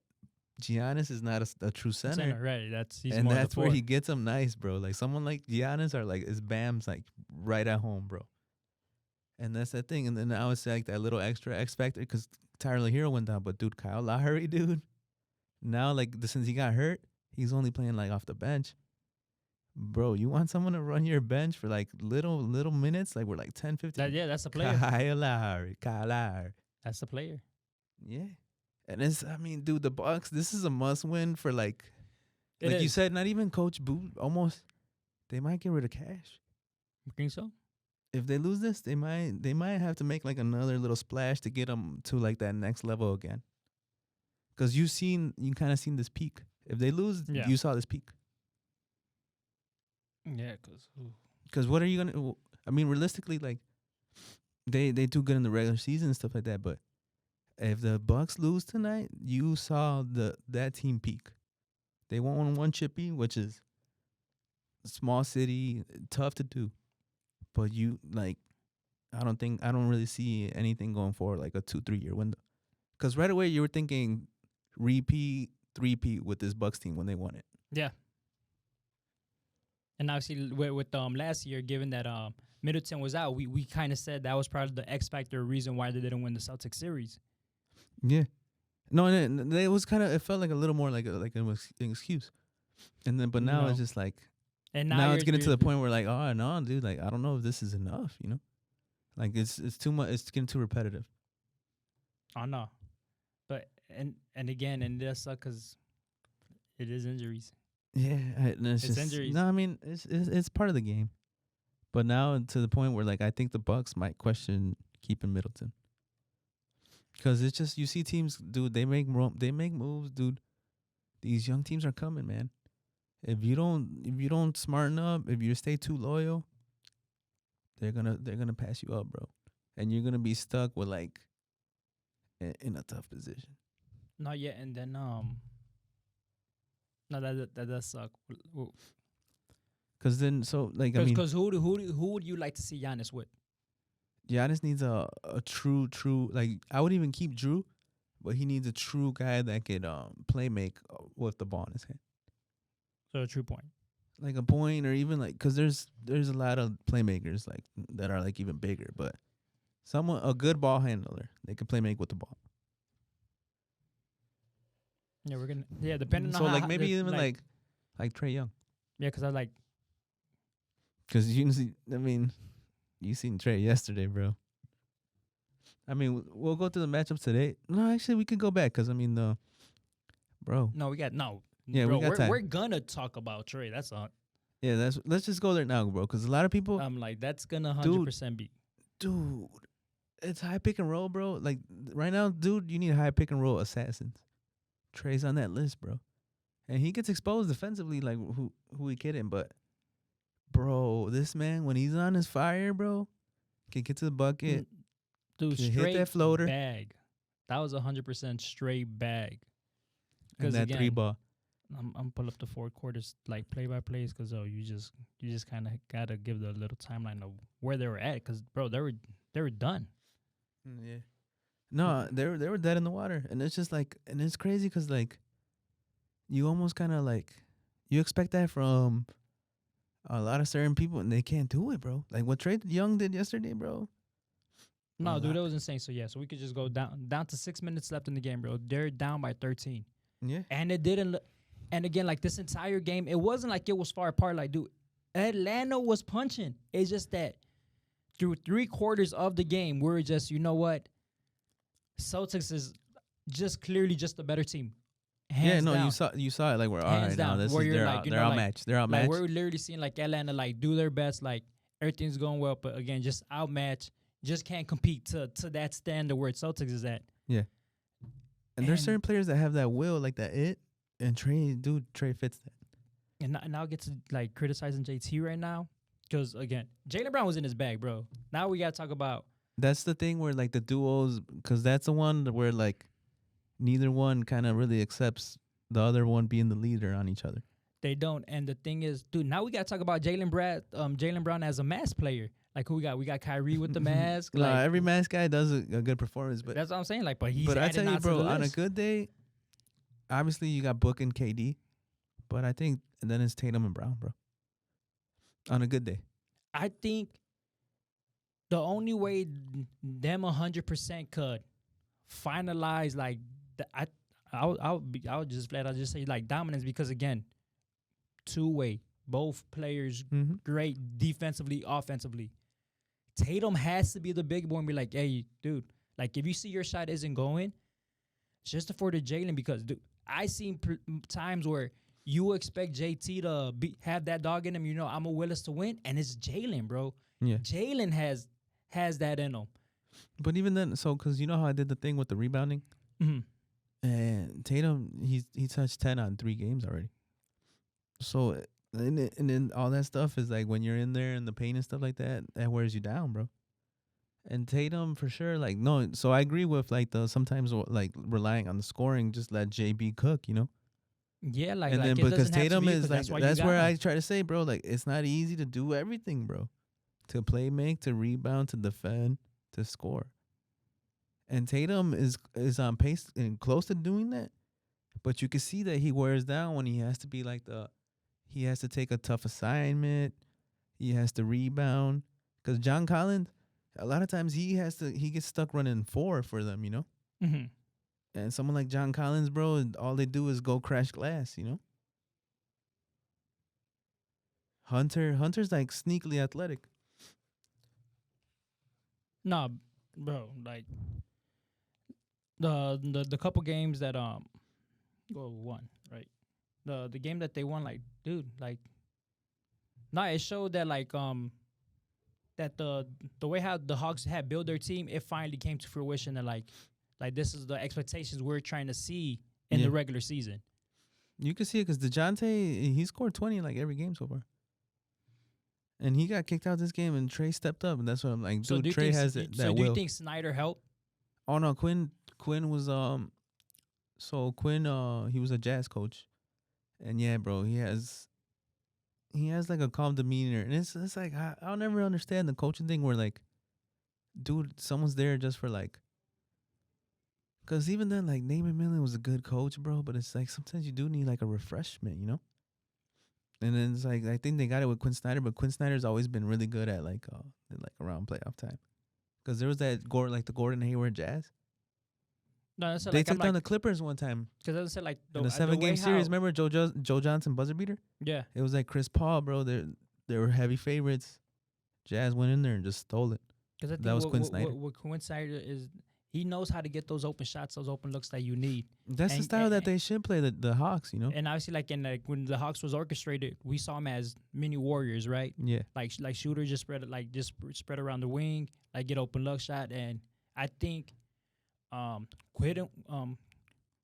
Giannis is not a true center. Right? He's And more that's the where four. he gets them nice, bro. Like someone like Giannis or like is Bam's like right at home, bro. And that's that thing. And then I would say like that little extra X factor because Tyler Hero went down, but dude, Kyle Lowry, dude, now like since he got hurt, he's only playing like off the bench. Bro, you want someone to run your bench for like little minutes, like we're like 10, 15. That's the player. Kyle Lowry. That's the player. Yeah. And it's, I mean, dude, the Bucks. This is a must win for It like you is. said. Not even Coach Boot. Almost, they might get rid of Cash. You think so? If they lose this, they might have to make like another little splash to get them to like that next level again. Because you kind of seen this peak. If they lose, Yeah. you saw this peak. Yeah, because Because what are you gonna? I mean, realistically, like they do good in the regular season and stuff like that. But if the Bucks lose tonight, you saw that team peak. They won one chippy, which is a small city, tough to do. But you like, I don't really see anything going forward like a 2-3 year window. Because right away you were thinking repeat, three-peat with this Bucks team when they won it. yeah. And obviously, with last year, given that Middleton was out, we kind of said that was probably the X factor reason why they didn't win the Celtics series. Yeah. No, and it was kind of. It felt like a little more like an excuse, and then but now it's No. just like And now it's getting to you're the point where like, oh no, dude, like I don't know if this is enough, you know, like it's too much. It's getting too repetitive. I know, but and again, and it does suck because it is injuries. Yeah, and it's It's just injuries. no. I mean, it's part of the game, but now to the point where like I think the Bucks might question keeping Middleton because it's just you see teams, dude. They make moves, dude. These young teams are coming, man. If you don't smarten up, if you stay too loyal, they're gonna pass you up, bro, and you're gonna be stuck with like in a tough position. Not yet, and then no, that does suck. Cause then so like I mean, Because who would you like to see Giannis with? Giannis needs a true like I would even keep Drew, but he needs a true guy that could play make with the ball in his hand, So a true point. like a point or even like because there's a lot of playmakers like that are like even bigger, but a good ball handler they can play make with the ball. Yeah, we're gonna depending So on like how maybe even like Trey Young, yeah, because I like because you see, I mean, you seen Trey yesterday, bro. I mean, we'll go through the matchups today. No, actually, we could go back because I mean, bro. no, we got no. Yeah, Bro, we got time. we're gonna talk about Trey. That's all. Yeah, let's just go there now, bro. Because a lot of people, I'm like, that's gonna 100% be. dude, it's high pick and roll, bro. Like right now, dude, you need high pick and roll assassins. Trey's on that list, bro, and he gets exposed defensively. Like who he kidding? But bro, this man when he's on his fire, bro, can get to the bucket, Dude, can hit straight that floater, bag. That was 100% straight bag. and Because that three again, ball. I'm pull up the four quarters like play by plays because you just kind of gotta give the little timeline of where they were at because bro they were done. Yeah. No, they were dead in the water, and it's just like, and it's crazy because like, you almost kind of like, you expect that from a lot of certain people, and they can't do it, bro. Like what Trey Young did yesterday, bro. No, A dude, lot. that was insane. So yeah, so we could just go down to 6 minutes left in the game, bro. They're down by 13, Yeah. and it didn't. And again, like this entire game, it wasn't like it was far apart. Like, dude, Atlanta was punching. It's just that through 3/4 of the game, we're just, you know what, Celtics is just clearly just a better team. Yeah, Hands no, down. you saw it like we're all Hands right now. down, This where is you're they're like, out, you they're know, outmatched. They're Like outmatched. we're literally seeing like Atlanta like do their best, like everything's going well, but again, just outmatched, just can't compete to that standard where Celtics is at. Yeah. And there's And- certain players that have that will, like that and Trey fits that. And now I get to like criticizing JT right now because again, Jaylen Brown was in his bag, bro. Now we gotta talk about That's the thing where like the duos, because that's the one where like neither one kind of really accepts the other one being the leader on each other. they don't. And the thing is, dude, now we gotta talk about Jaylen Brown as a mass player. Like who we got? We got Kyrie with the mask. Nah, Like every mask guy does a good performance, but that's what I'm saying. Like, but he's I added tell now you, to bro, the on a list. good day, obviously you got Book and KD, but I think and then it's Tatum and Brown, bro. On a good day, I think the only way them 100% could finalize like I would just flat out just say like dominance because again, two-way, both players great defensively, offensively. Tatum has to be the big boy and be like, hey, dude, like if you see your shot isn't going, just for the Jalen because I seen times where you expect JT to have that dog in him. You know, I'm a Willis to win, and it's Jalen, bro. Yeah. Jalen has that in him. But even then, so because you know how I did the thing with the rebounding, Mm-hmm. and Tatum, he touched 10 on 3 games already. So and then all that stuff is like when you're in there and the pain and stuff like that, that wears you down, bro. And Tatum for sure, like no. So I agree with like the sometimes like relying on the scoring, just let JB cook, you know. Yeah, like And like then it because doesn't have to Tatum be is because like that's why you that's got where him. I try to say, bro, like it's not easy to do everything, bro. To play make, to rebound, to defend, to score. And Tatum is on pace and close to doing that. But you can see that he wears down when he has to be like he has to take a tough assignment. He has to rebound. Because John Collins, a lot of times he gets stuck running 4 for them, you know? Mm-hmm. And someone like John Collins, bro, all they do is go crash glass, you know? Hunter's like sneakily athletic. Nah, bro, like the couple games that won, right? The game that they won, like, dude, like, nah, it showed that that the way how the Hawks had built their team, it finally came to fruition and like this is the expectations we're trying to see in Yeah. the regular season. You can see it because DeJounte, he scored 20 in like every game so far. And he got kicked out this game, and Trey stepped up, and that's what I'm like. So Dude, do you Trey think? has So that do you will. think Snyder helped? Oh no, Quinn was So Quinn he was a jazz coach, and yeah, bro, he has like a calm demeanor, and it's like I'll never understand the coaching thing where like, dude, someone's there just for like. Cause even then, like Nate McMillan was a good coach, bro. But it's like sometimes you do need like a refreshment, you know. And then it's like I think they got it with Quinn Snyder, but Quinn Snyder's always been really good at like around playoff time. Cause there was that the Gordon Hayward Jazz. No, that's They like I'm took down like the Clippers one time because I said like in a the way 7-game how series. Remember Joe Johnson buzzer beater? yeah. It was like Chris Paul, bro. They were heavy favorites. Jazz went in there and just stole it. Because I That think was Quinn Snyder. what Quinn Snyder is, he knows how to get those open shots, those open looks that you need. That's the And- style that and- they should play, the Hawks, you know? And obviously, like when the Hawks was orchestrated, we saw them as mini warriors, right? Yeah. Like shooter just spread around the wing, like get open look shot, and I think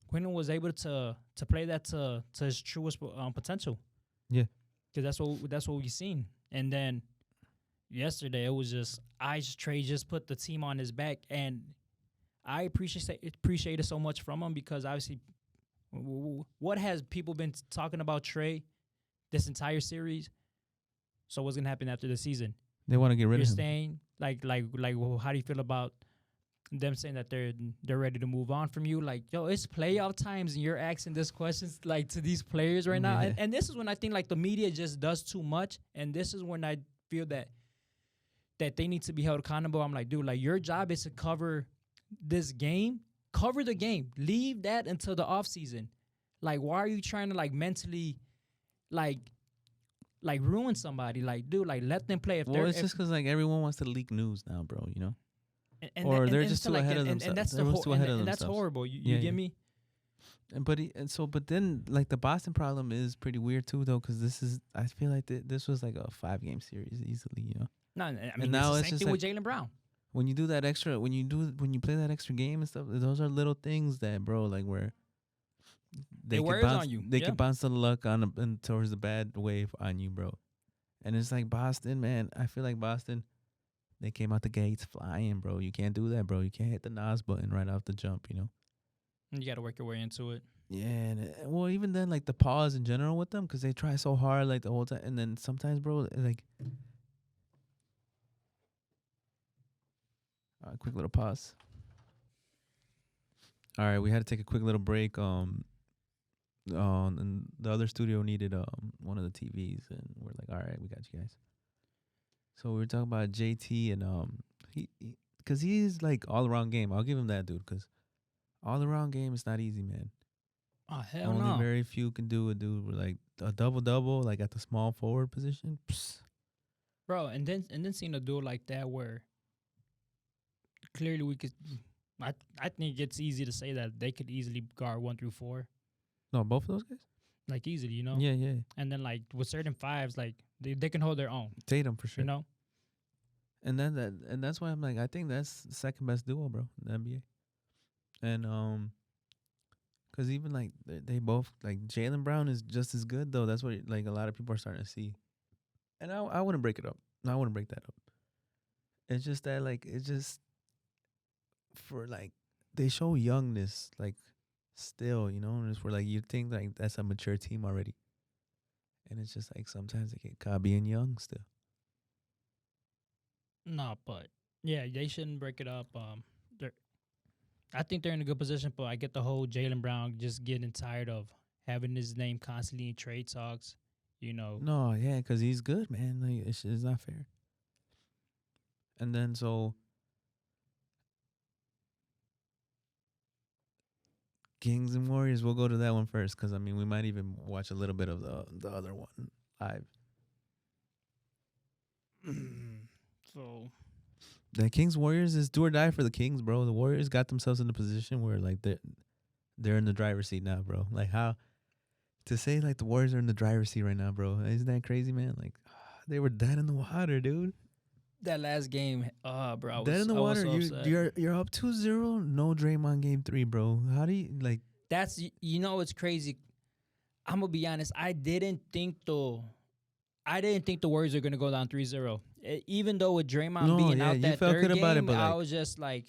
Quinn was able to play that to his truest potential. Yeah. Because that's what we seen, and then yesterday it was just Trey just put the team on his back, and I appreciate it so much from him because obviously, what has people been talking about Trey this entire series? So what's gonna happen after the season? They want to get rid You're of him. staying well, how do you feel about them saying that they're ready to move on from you? Like, yo, it's playoff times and you're asking these questions like to these players right now, Yeah. and this is when I think like the media just does too much, and this is when I feel that they need to be held accountable. I'm like, dude, like your job is to cover this game, cover the game, leave that until the off season. Like, why are you trying to like mentally, like ruin somebody? Like, dude, like let them play. Well, it's just because like everyone wants to leak news now, bro. You know, or they're just too ahead of and themselves. that's Everyone's too ahead of and that's themselves. horrible. You Yeah, get yeah. me? But then like the Boston problem is pretty weird too, though, because I feel like this was like a 5-game series easily, you know. No, I mean now it's it's the same just thing with like- Jaylen Brown. When you do that extra, when you play that extra game and stuff, those are little things that, bro, like where they It can wears bounce, on you, they yeah. can bounce the luck and towards the bad wave on you, bro. And it's like Boston, man. I feel like Boston, they came out the gates flying, bro. You can't do that, bro. You can't hit the NOS button right off the jump, you know. You got to work your way into it. Yeah, and well, even then, like the pause in general with them, because they try so hard, like the whole time, and then sometimes, bro, like, quick little pause. All right, we had to take a quick little break. And the other studio needed one of the TVs, and we're like, all right, we got you guys. So we were talking about JT, and because he's like all around game. I'll give him that, dude, because all around game is not easy, man. Oh hell Only no, very few can do it, dude. With like a double, like at the small forward position. Psst. bro. And then seeing a dude like that where clearly we could I think it's easy to say that they could easily guard 1 through 4, No, both of those guys. like easily, you know. Yeah, yeah. And then like with certain fives, like they can hold their own, Tatum for you sure. know. And that's why I'm like, I think that's the second best duo, bro, in the NBA. And because even like they both like Jalen Brown is just as good though. That's what like a lot of people are starting to see. And I wouldn't break it up. I wouldn't break that up. It's just that like it's just for like they show youngness like still, you know, and it's where like you think like that's a mature team already. And it's just like sometimes they get caught being young still. No, but yeah, they shouldn't break it up. They're I think they're in a good position, but I get the whole Jalen Brown just getting tired of having his name constantly in trade talks. You know, No, yeah, because he's good, man. Like it's not fair. And then so Kings and Warriors, we'll go to that one first because I mean we might even watch a little bit of the other one live. so The Kings Warriors is do or die for the Kings, bro. The Warriors got themselves in a position where like they're in the driver's seat now, bro. Like how to say like the Warriors are in the driver's seat right now, bro. Isn't that crazy, man? Like they were dead in the water, dude. that last game, bro, Dead in the I was water. so upset. You're up 2-0. No Draymond game 3, bro. How do you like? That's you know it's crazy. I'm gonna be honest. I didn't think the Warriors are gonna go down 3-0. Even though with Draymond No, being yeah, out you that felt third good about it, game, but I like, was just like,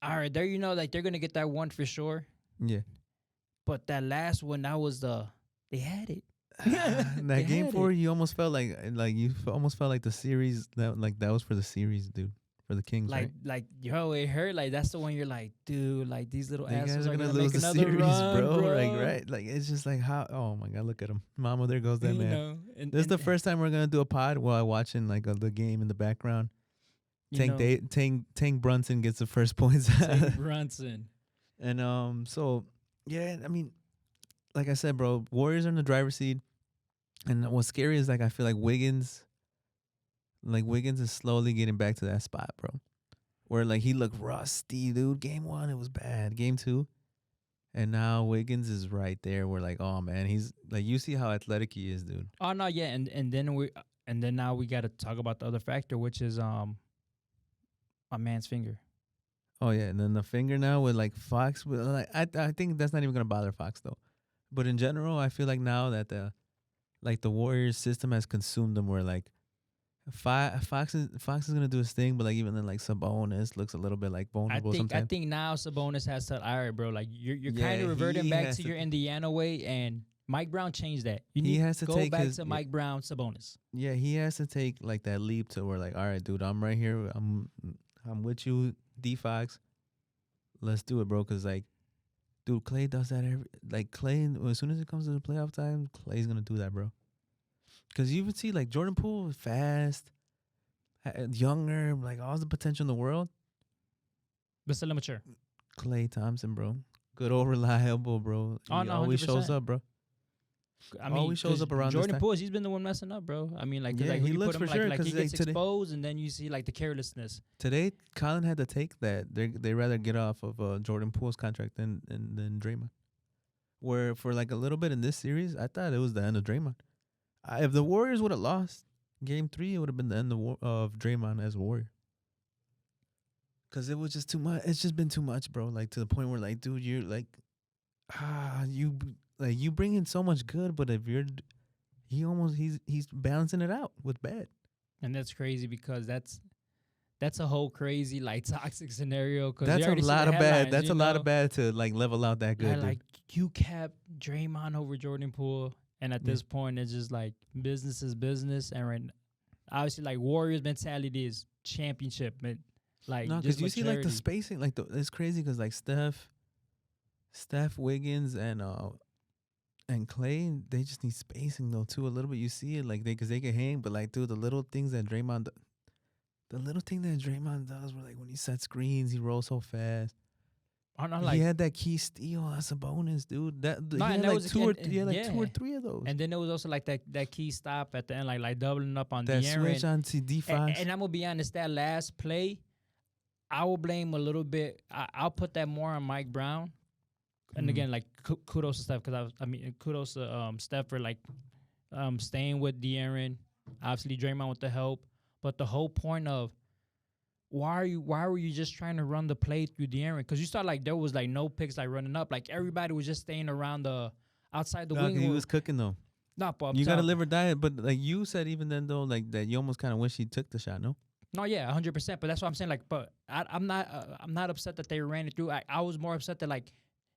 all right, there you know, like they're gonna get that one for sure. yeah. But that last one, that was they had it. That game had 4, it. you almost felt like you almost felt like the series that was for the series, dude, for the Kings, right? Like yo, it hurt. Like that's the one you're like, dude, like these little You guys assholes are are gonna gonna lose make the another series, run, bro. bro. Like, right? Like, it's just like how. Oh my God, look at him, Mama. There goes that You man. know, and, This is and the first time we're gonna do a pod while watching like the game in the background. you know, Tank Brunson gets the first points. Tate Brunson. And so yeah, I mean, like I said, bro, Warriors are in the driver's seat. And what's scary is like I feel like Wiggins is slowly getting back to that spot, bro. Where like he looked rusty, dude. Game 1, it was bad. Game 2, and now Wiggins is right there. We're like, oh man, he's like, you see how athletic he is, dude. Oh no, yeah, and then now we got to talk about the other factor, which is my man's finger. Oh yeah, and then the finger now with like Fox. With like I think that's not even gonna bother Fox though. But in general, I feel like now that the Warriors system has consumed them, where like Fox is gonna do his thing, but like even then like Sabonis looks a little bit like vulnerable I sometimes. think now Sabonis has said, all right, bro, like you're Yeah, kind of reverting he back has to to your Indiana way, and Mike Brown changed that. You He need has to to go take back his- to Mike Brown, Sabonis. Yeah, he has to take like that leap to where like, all right, dude, I'm right here. I'm with you, D Fox. Let's do it, bro. Cause like, dude, Clay does that Clay. As soon as it comes to the playoff time, Clay's gonna do that, bro. Cause you even see like Jordan Poole, fast, younger, like all the potential in the world. But still immature. Clay Thompson, bro, good old reliable, bro. Oh, He no, always shows 100%. up, bro. I mean, Always shows 'cause up around this Jordan time. Poole. He's been the one messing up, bro. I mean, like, 'cause, Yeah, like when he you looks put him for sure, like 'cause, he like, gets today- exposed, and then you see like the carelessness. Today, Colin had to take that. They rather get off of Jordan Poole's contract than Draymond. Where for like a little bit in this series, I thought it was the end of Draymond. If the Warriors would have lost Game 3, it would have been the end of Draymond as a Warrior. Cause it was just too much. It's just been too much, bro. Like to the point where like, dude, you're like, you bring in so much good, but if he's balancing it out with bad. And that's crazy because that's a whole crazy like toxic scenario. Cause That's you a already see lot the of bad. headlines, That's you a lot know? of bad to like level out that good. Yeah, Dude. like you kept Draymond over Jordan Poole, and at Yeah. this point, it's just like business is business, and right, obviously, like Warriors mentality is championship, but like No, just because you see like the maturity. spacing, like it's crazy. Because like Steph Wiggins and Clay, they just need spacing though too a little bit. You see it like because they can hang, but like dude, the little thing that Draymond does, where like when he sets screens, he rolls so fast. I don't know, He like, had that key steal. That's a bonus, dude. He No, and had that like was a two or kid- he had like yeah. 2 or 3 of those. and then there was also like that key stop at the end, like doubling up on That De'Aaron. switch on to D Fox. And I'm gonna be honest, that last play, I will blame a little bit. I'll put that more on Mike Brown. And Mm. again, like kudos to Steph because I mean kudos to Steph for like staying with De'Aaron. Obviously, Draymond with the help, but the whole point of why were you just trying to run the play through De'Aaron? Because you saw like there was like no picks like running up. Like everybody was just staying around the outside the Nah, wing. he was cooking though. Not, but I'm You gotta telling. live or die. But like you said, even then though, like that, you almost kind of wish he took the shot. No. No, yeah, 100%. But that's what I'm saying. Like, but I'm not upset that they ran it through. I was more upset that like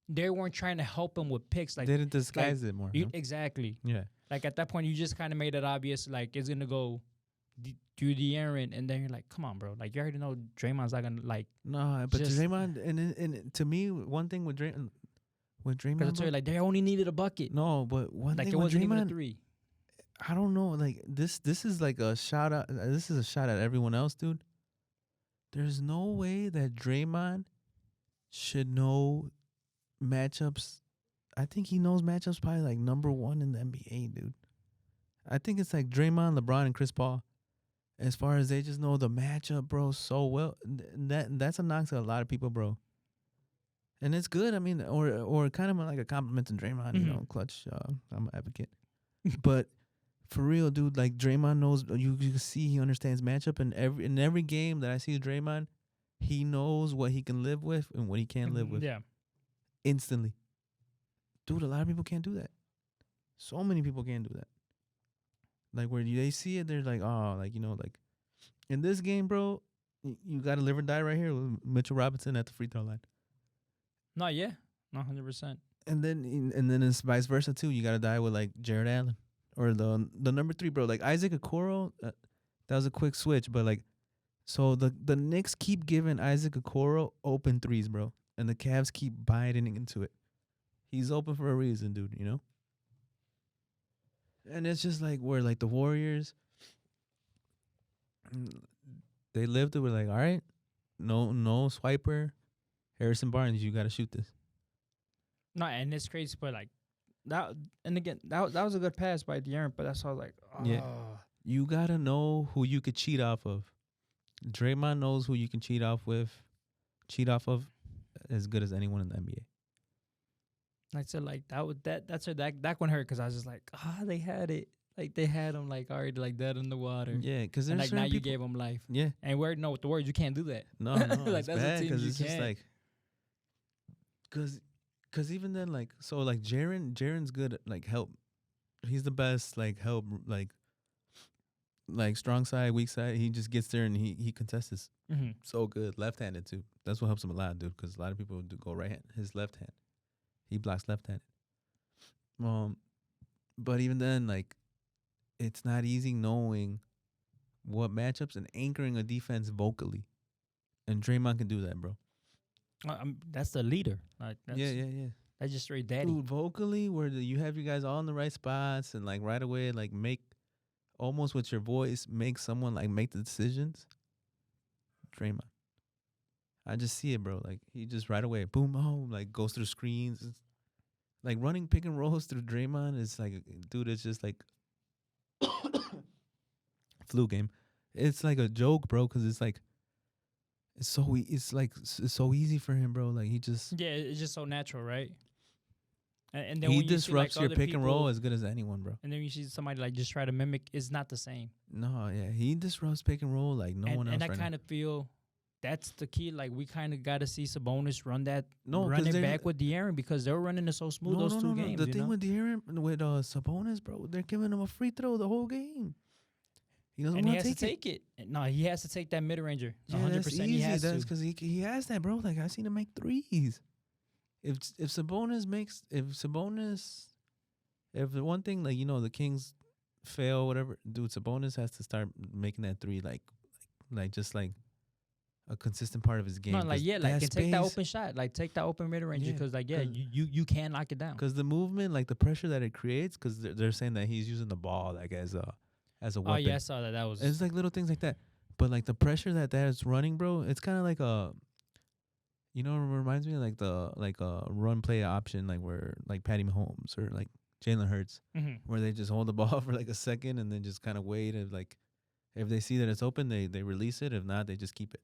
they weren't trying to help him with picks. Like, They didn't disguise it more. No? exactly. Yeah. Like at that point, you just kind of made it obvious. Like it's gonna go through De'Aaron, and then you're like, come on, bro. Like you already know Draymond's not gonna like. No, but Just- Draymond, and to me, one thing with Draymond, Because bro, like they only needed a bucket. no, but one Like thing it with wasn't even a Draymond, three. I don't know. Like this is like a shout out. This is a shot at everyone else, dude. There's no way that Draymond should know matchups. I think he knows matchups probably like number one in the NBA, dude. I think it's like Draymond, LeBron, and Chris Paul. As far as they just know the matchup, bro, so well. That's a knock to a lot of people, bro. And it's good. I mean, or kind of like a compliment to Draymond, you know, clutch. I'm an advocate. But for real, dude, like Draymond knows. You can see he understands matchup, and in every game that I see Draymond, he knows what he can live with and what he can't live with Yeah. instantly. Dude, a lot of people can't do that. So many people can't do that. Like where they see it, they're like, oh, like like in this game, bro, you got to live or die right here with Mitchell Robinson at the free throw line. No, yeah, 100%. And then it's vice versa too. You got to die with like Jared Allen or the number 3, bro. Like Isaac Okoro, that was a quick switch, but like so the Knicks keep giving Isaac Okoro open threes, bro, and the Cavs keep biting into it. He's open for a reason, dude. You know. And it's just like where like the Warriors, they lived it with like, all right, no swiper, Harrison Barnes, you got to shoot this. No, and it's crazy, but like that, and again, that was a good pass by De'Aaron, but that's why I was like, oh. Yeah. You got to know who you could cheat off of. Draymond knows who you can cheat off of as good as anyone in the NBA. I said like that one hurt because I was just like, they had it. Like they had him like already like dead in the water. Yeah, because And there's like now certain you people, gave him life. yeah. And with the Warriors, you can't do that. No, Like, it's that's a bad team because you it's just can't. like, because even then, like, so like Jaren's good at like help. He's the best like help like strong side, weak side. He just gets there and he contests Mm-hmm. so good. Left-handed too. That's what helps him a lot, dude. Because a lot of people do go right hand. His left hand, he blocks left-handed. But even then, like, it's not easy knowing what matchups and anchoring a defense vocally. And Draymond can do that, bro. That's the leader. Like that's, Yeah. That's just straight daddy. Dude, vocally, where you have you guys all in the right spots and like right away, like make almost with your voice, make someone like make the decisions. Draymond. I just see it, bro. Like he just right away, boom, oh, like goes through screens. It's like running pick and rolls through Draymond is like, dude, it's just like flu game. It's like a joke, bro, because it's like it's so easy for him, bro. Like he just Yeah, it's just so natural, right? And then he when you see, like, disrupts your other pick and roll people- as good as anyone, bro. And then you see somebody like just try to mimic, it's not the same. No, yeah, he disrupts pick and roll like no one else. And I right kind of feel that's the key. Like we kind of got to see Sabonis run that, No, run 'cause it they're- back with De'Aaron because they were running it so smooth those two games. The you thing know? with De'Aaron with Sabonis, bro, they're giving him a free throw the whole game. He doesn't And he want has to to take it. No, he has to take that mid ranger. Yeah, 100%. that's He easy. has That's to. because he has that, bro. Like I seen him make threes. If Sabonis if the one thing like the Kings fail whatever, dude, Sabonis has to start making that three like just like a consistent part of his game. No, like take that open shot, like take that open mid ranger Yeah, because like 'cause- you can knock it down. Because the movement, like the pressure that it creates, because they're saying that he's using the ball like as a weapon. Oh yeah, I saw that. That was It's like little things like that. But like the pressure that is running, bro, it's kind of like it reminds me of like a run play option, like where like Patty Mahomes or like Jalen Hurts, where they just hold the ball for like a second and then just kind of wait. And like if they see that it's open, they release it. If not, they just keep it.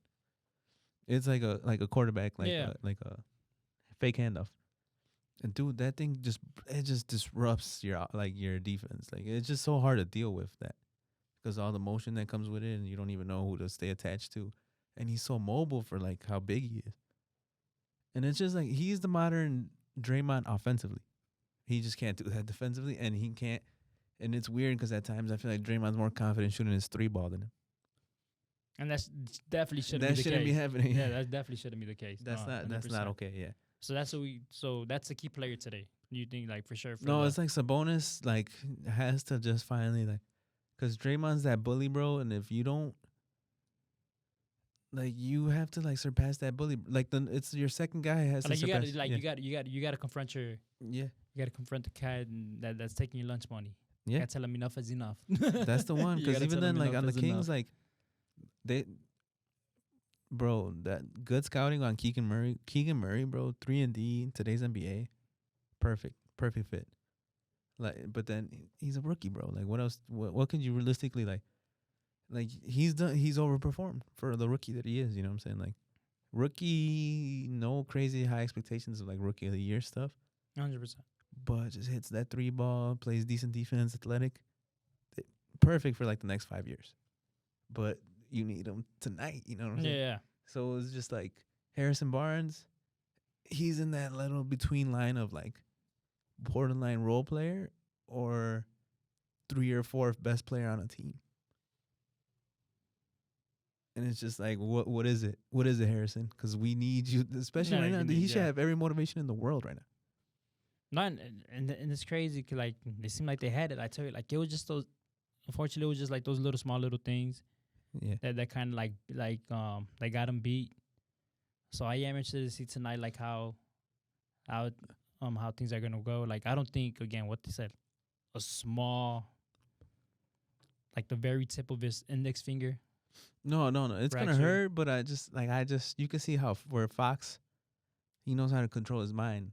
It's like a quarterback, Yeah. like a fake handoff. And dude, that thing just disrupts your defense. Like it's just so hard to deal with that because all the motion that comes with it, and you don't even know who to stay attached to. And he's so mobile for like how big he is. And it's just like he's the modern Draymond offensively. He just can't do that defensively, and he can't. And it's weird because at times I feel like Draymond's more confident shooting his three ball than him. And that's definitely shouldn't That be the shouldn't be case. happening. Yeah, that definitely shouldn't be the case. That's No, not. That's not 100%. okay. Yeah. So that's what we. So that's a key player today. You think like for sure? For No, the, it's like Sabonis like has to just finally like, cause Draymond's that bully, bro, and if you don't, like, you have to like surpass that bully. Like it's your second guy has to like you surpass. gotta like yeah. you gotta confront your Yeah, you gotta confront the cat that's taking your lunch money. You yeah, gotta tell him enough is enough. that's the one. You Cause gotta even tell him then, like enough on the is Kings, enough. like they, bro, that good scouting on Keegan Murray, bro, 3-and-D in today's NBA, perfect fit. Like, but then he's a rookie, bro. Like, what else? What can you realistically like? Like he's overperformed for the rookie that he is. You know what I'm saying? Like rookie, no crazy high expectations of like rookie of the year stuff, 100%. but just hits that three ball, plays decent defense, athletic, perfect for like the next 5 years. But you need him tonight. You know what I'm saying? Yeah. So it's just like Harrison Barnes. He's in that little between line of like borderline role player or 3 or 4th best player on a team. And it's just like, what is it? What is it, Harrison? Because we need you, especially No, right now. you He need- should yeah. have every motivation in the world right now. No, and it's crazy 'cause like they seem like they had it. I tell you, like it was just those. Unfortunately, it was just like those little small little things Yeah. that kind of like they got them beat. So I am interested to see tonight like how things are gonna go. Like I don't think again what they said, a small like the very tip of his index finger. No. It's gonna Fracture. hurt, but I just you can see how where Fox, he knows how to control his mind.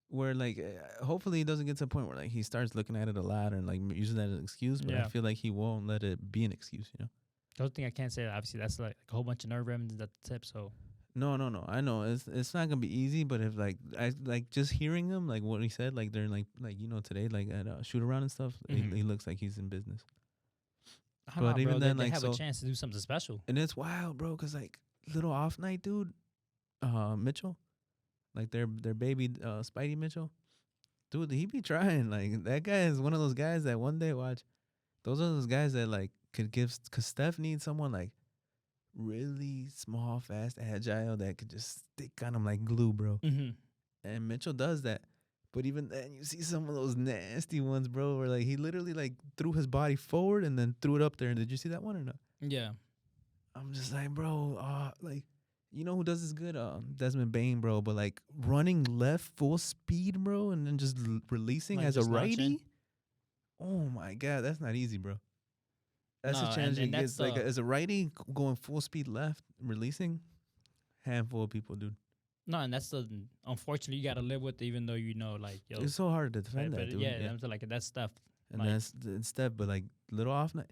Where like hopefully he doesn't get to a point where like he starts looking at it a lot and like using that as an excuse. But I Yeah. feel like he won't let it be an excuse. You know. The other thing I can't say, obviously, that's like a whole bunch of nerve remedies at the tip. So No. I know it's not gonna be easy, but if like I like just hearing him like what he said like during like today like at shoot around and stuff, Mhm. he looks like he's in business. I don't But know, even bro, then, they like, have so- a chance to do something special. And it's wild, bro, because like little off night, dude. Mitchell, like their baby Spidey Mitchell, dude, he be trying. Like that guy is one of those guys that one day watch. Those are those guys that like could give, cause Steph needs someone like really small, fast, agile that could just stick on him like glue, bro. Mm-hmm. And Mitchell does that. But even then, you see some of those nasty ones, bro, where like he literally like threw his body forward and then threw it up there. And did you see that one or not? Yeah. I'm just like, bro, like, you know who does this good? Desmond Bain, bro. But like running left full speed, bro, and then just releasing Like as a just launching? righty. Oh my god, that's not easy, bro. That's No, a challenge. and that's It's like the- as a righty going full speed left, releasing, handful of people, dude. No, and that's the unfortunately you gotta live with it, even though you know like yo. It's so hard to defend but that, dude. yeah, I'm saying, like that's stuff. And like- that's the step, but like little off night,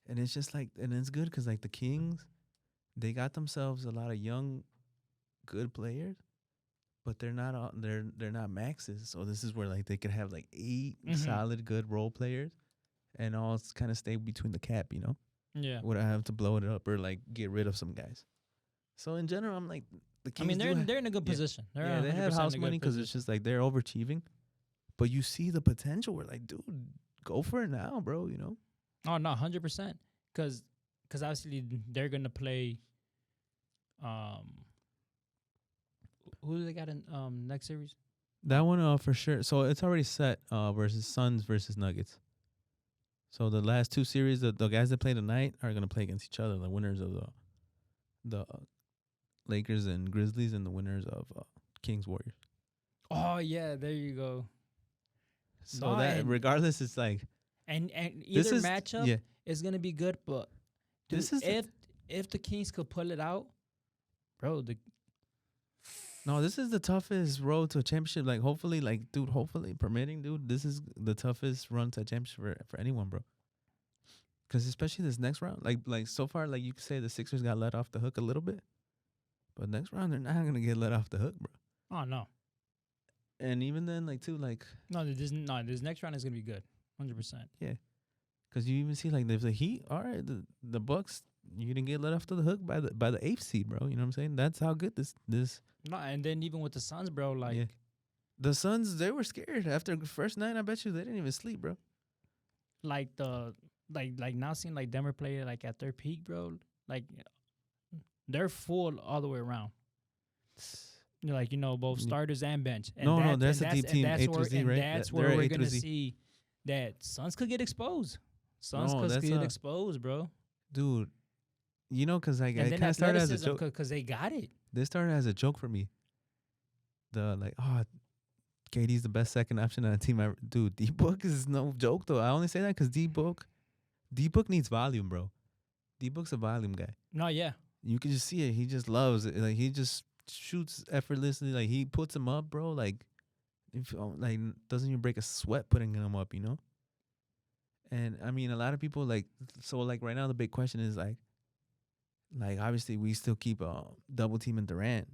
and it's just like, and it's good because like the Kings, they got themselves a lot of young, good players, but they're not all, they're not maxes. So this is where like they could have like 8 Mhm. solid good role players, and all kind of stay between the cap, you know, Yeah. without having to blow it up or like get rid of some guys. So in general, I'm like the I Kings. mean, they're in a good yeah. position. They're Yeah, they have 100% house in a money good because it's position. just like they're overachieving, but you see the potential. We're like, dude, go for it now, bro. You know. Oh no, 100%. Because obviously they're gonna play. Who do they got in next series? That one for sure. So it's already set versus Suns versus Nuggets. So the last 2 series, the guys that play tonight are gonna play against each other. The winners of the Lakers and Grizzlies, and the winners of Kings Warriors. Oh yeah, there you go. So No, that and- regardless, it's like And this either is matchup yeah. is gonna be good, but dude, This is if the Kings could pull it out, bro, this is the toughest road to a championship. Like hopefully, like dude, hopefully permitting, dude, this is the toughest run to a championship for anyone, bro. Because especially this next round, like so far, like you could say the Sixers got let off the hook a little bit, but next round they're not gonna get let off the hook, bro. Oh no, And even then, like too, like this next round is gonna be good, 100%. yeah, because you even see like there's the Heat. All right, the Bucks, you didn't get let off to the hook by the eighth seed, bro. You know what I'm saying? That's how good this. No, and then even with the Suns, bro, like Yeah. The Suns, they were scared after the first night. I bet you they didn't even sleep, bro. like the like now seeing like Denver play like at their peak, bro. Like they're full all the way around. Like both Yeah. starters and bench. And No, that's a deep team, A through Z, right? That's They're where A we're through gonna Z. see that Suns could get exposed. Suns No, could that's get exposed, bro. Dude. Because like And it then kind of started as a athleticism, joke. because they got it. This started as a joke for me. The like, KD's the best second option on a team. Dude, D Book is no joke though. I only say that because D Book needs volume, bro. D Book's a volume guy. No, yeah. You can just see it. He just loves it. Like he just shoots effortlessly. Like he puts him up, bro. Like like doesn't even break a sweat putting him up, you know. And I mean, a lot of people like like right now the big question is like obviously we still keep double teaming Durant.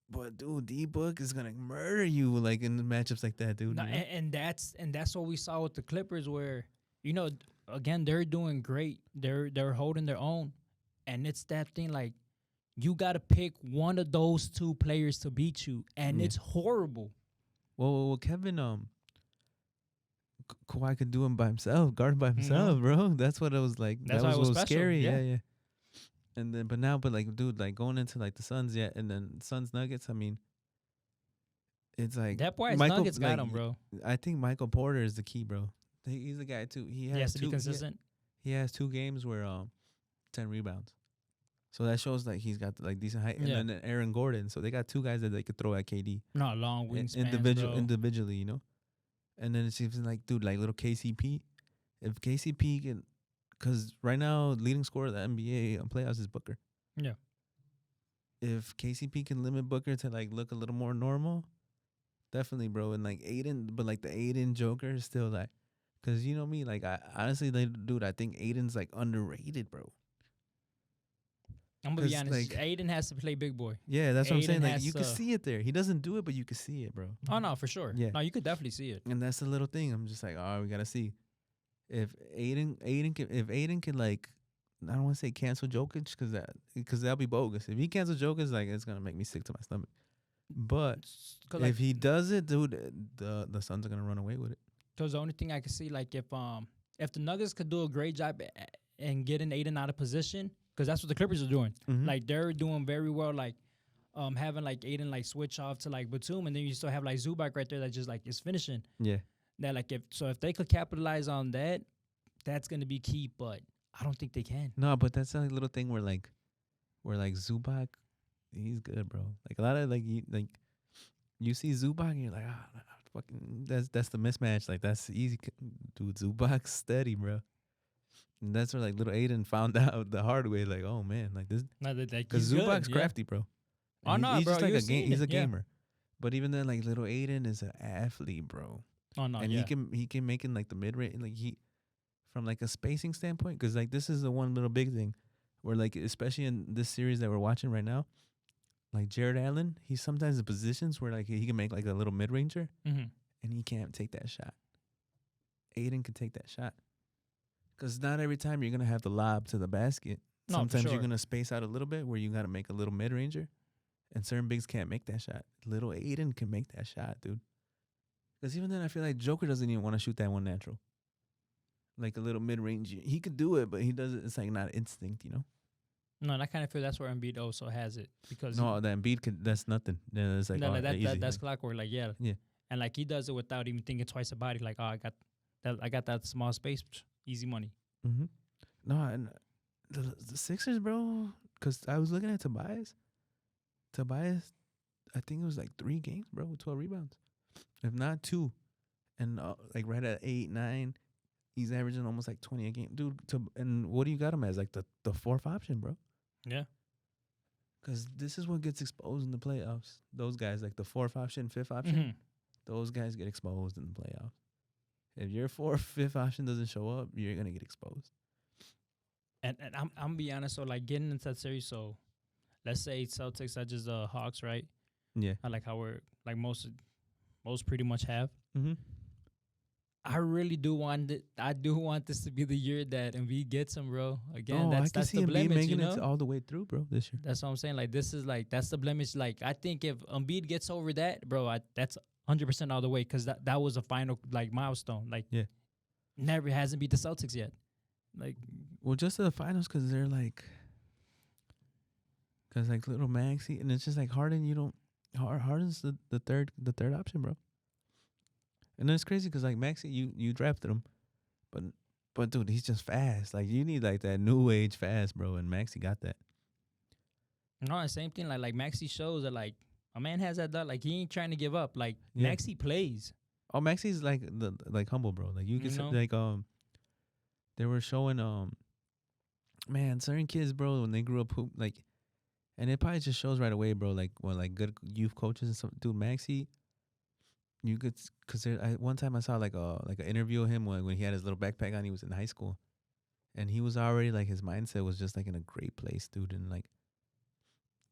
But dude, D Book is gonna murder you like in matchups like that, dude. No, you know? and that's what we saw with the Clippers, where again they're doing great. They're holding their own, and it's that thing like you got to pick one of those two players to beat you, and Yeah. it's horrible. Well, Kevin, Kawhi could do him by himself, guard by himself, bro. That's what it was like. That's that why it was what special, scary. yeah. Yeah. And then, but like, dude, like going into like the Suns, and then Suns Nuggets. I mean, it's like That boy's Michael- Nuggets got like, him, bro. I think Michael Porter is the key, bro. He's the guy too. He He has to be two- consistent. He has 2 games where 10 rebounds. So that shows like he's got like decent height. Yeah. And then Aaron Gordon. So they got 2 guys that they could throw at KD. Not long wingspans, Individually, you know. And then it seems like, dude, like little KCP. If KCP can, because right now leading scorer of the NBA on playoffs is Booker. Yeah. If KCP can limit Booker to like look a little more normal, definitely, bro. And like Aiden, but like the Aiden Joker is still like, because you know me, like I honestly, dude, I think Aiden's like underrated, bro. I'm gonna be 'Cause, honest. like- Aiden has to play big boy. Yeah, that's what I'm Aiden saying. Like has you can to- see it there. He doesn't do it, but you can see it, bro. Oh no, for sure. Yeah. No, you could definitely see it. And that's the little thing. I'm just like, oh, we gotta see if Aiden can like, I don't want to say cancel Jokic because that'll be bogus. If he cancels Jokic, like it's gonna make me sick to my stomach. But 'Cause, if he does it, dude, the Suns are gonna run away with it. Because the only thing I can see, like if the Nuggets could do a great job and getting Aiden out of position, because that's what the Clippers are doing. Mhm. Like they're doing very well, like having like Aiden like switch off to like Batum, and then you still have like Zubac right there that just like is finishing. Yeah. That like if they could capitalize on that, that's gonna be key. But I don't think they can. No, but that's a little thing where Zubac, he's good, bro. Like a lot of you see Zubac and you're like, fucking that's the mismatch. Like that's easy, dude. Zubac's steady, bro. And that's where like little Aiden found out the hard way. Like, oh man, like this, No, because Zubac's crafty, bro. Oh, no, he's bro, just like you've a game. seen He's a it, yeah. gamer. But even then, like little Aiden is an athlete, bro. Oh no, And yeah. he can make in like the mid range, like he from like a spacing standpoint, because like this is the one little big thing where like especially in this series that we're watching right now, like Jared Allen, he's sometimes in positions where like he can make like a little mid ranger Mm-hmm. and he can't take that shot. Aiden can take that shot because not every time you're gonna have the lob to the basket. No, for Sometimes sure. you're gonna space out a little bit where you gotta make a little mid ranger, and certain bigs can't make that shot. Little Aiden can make that shot, dude. Because even then, I feel like Joker doesn't even want to shoot that one natural. Like a little mid range, he could do it, but he does it. It's like not instinct, you know. No, and I kind of feel that's where Embiid also has it because No, that Embiid could. That's nothing. Yeah, it's like no, oh, easy. that's Like, clockwork. Like yeah, Yeah. and like he does it without even thinking twice about it. Like oh, I got that small space, easy money. mm-hmm. No, and the Sixers, bro. Because I was looking at Tobias. Tobias, I think it was like 3 games, bro, with 12 rebounds, if not 2, and like right at 8, 9, he's averaging almost like 20 a game, dude. And what do you got him as like the 4th option, bro? Yeah, Because this is what gets exposed in the playoffs. Those guys like the 4th option, 5th option. Mhm. Those guys get exposed in the playoffs. If your fourth, fifth option doesn't show up, you're gonna get exposed. And I'm be honest. So like getting into that series. So let's say Celtics are just the Hawks, right? Yeah. I like how we're like most pretty much have. Mm-hmm. I really do want it. I do want this to be the year that Embiid gets him, bro. Again, Oh, I can that's see the Embiid blemish, you making it know. all the way through, bro, this year. That's what I'm saying. Like this is like that's the blemish. Like I think if Embiid gets over that, bro, that's 100% all the way because that was a final like milestone. Like Yeah. never hasn't beat the Celtics yet. Like Well, just to the finals because they're like, because like little Maxi, and it's just like Harden. You don't Harden's the third option, bro. And then it's crazy because like Maxi, you drafted him, but dude, he's just fast. Like you need like that new age fast, bro, and Maxi got that. no, the same thing. Like Maxi shows that like a man has that. Like he ain't trying to give up. Like Yeah. Maxi plays. Oh, Maxi's like the like humble, bro. Like you can You know? like they were showing man, certain kids, bro, when they grew up hoop like, and it probably just shows right away, bro. Like when like good youth coaches and stuff, dude, Maxi, you could because one time I saw like an interview of him when he had his little backpack on. He was in high school, and he was already like his mindset was just like in a great place, dude, and like,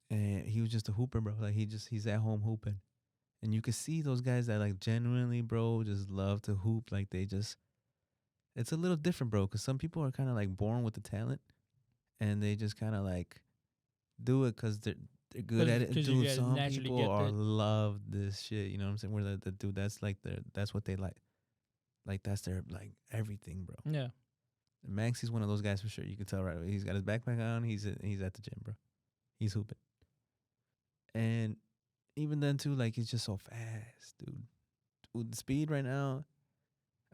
and he was just a hooper, bro. Like he's at home hooping, and you could see those guys that like genuinely, bro, just love to hoop. Like they just, it's a little different, bro. Because some people are kind of like born with the talent, and they just kind of like do it because they're good at it. 'Cause you Dude, guys some naturally people get are it. love this shit. You know what I'm saying? Where the dude that's like that's what they like. Like that's their like everything, bro. Yeah. And Maxi's one of those guys for sure. You can tell right away. He's got his backpack on. He's at the gym, bro. He's hooping. And even then too, like he's just so fast, dude. With the speed right now,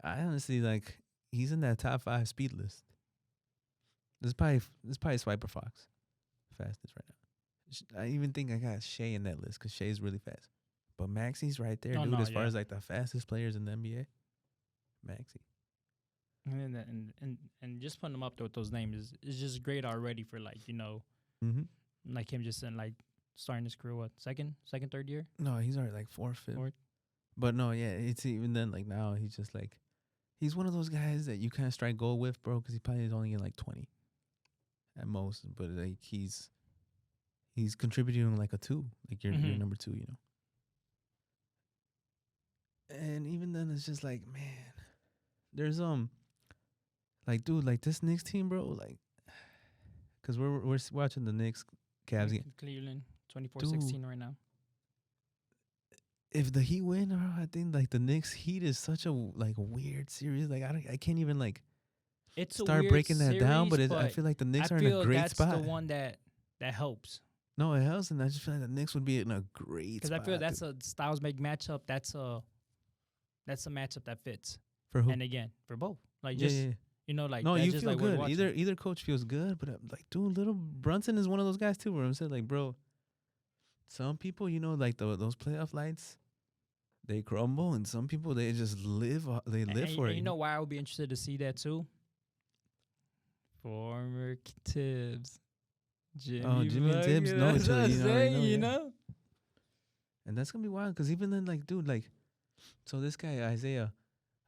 I honestly like he's in that top 5 speed list. This is probably Swiper Fox, fastest right now. I even think I got Shea in that list because Shea's really fast. But Maxi's right there, Oh, dude. no, As far yeah. as like the fastest players in the NBA, Maxi. And just putting them up there with those names is just great already for like Mm-hmm. like him just in like starting his career what second third year. No, he's already like 4th, 5th. Fourth. But no, yeah, it's even then like now he's just like he's one of those guys that you kind of strike gold with, bro, because he probably is only in like 20 at most. But like he's contributing like a 2, like you're number 2, you know. And even then, it's just like, man, there's like, dude, like this Knicks team, bro, like, cause we're watching the Knicks Cavs game. Cleveland 24-16 right now. If the Heat win, bro, I think like the Knicks Heat is such a like weird series. Like I can't even like It's start a weird breaking that down. series, But I feel like the Knicks I are in a feel great that's spot. the one that helps. No, it helps, and I just feel like the Knicks would be in a great Because spot. I feel that's a styles make matchup. That's a matchup that fits. for who? And again, for both. Like Yeah, just yeah. like No, that's you just feel like we're good. watching. Either coach feels good, but like, dude, little Brunson is one of those guys too. Where I'm saying, like, bro, some people, like those playoff lights, they crumble, and some people they just live. They live for and it. you know why I would be interested to see that too? Former Tibbs. Jimmy and Tibbs know each other. You know. And that's gonna be wild because even then, like, dude, like, so this guy Isaiah,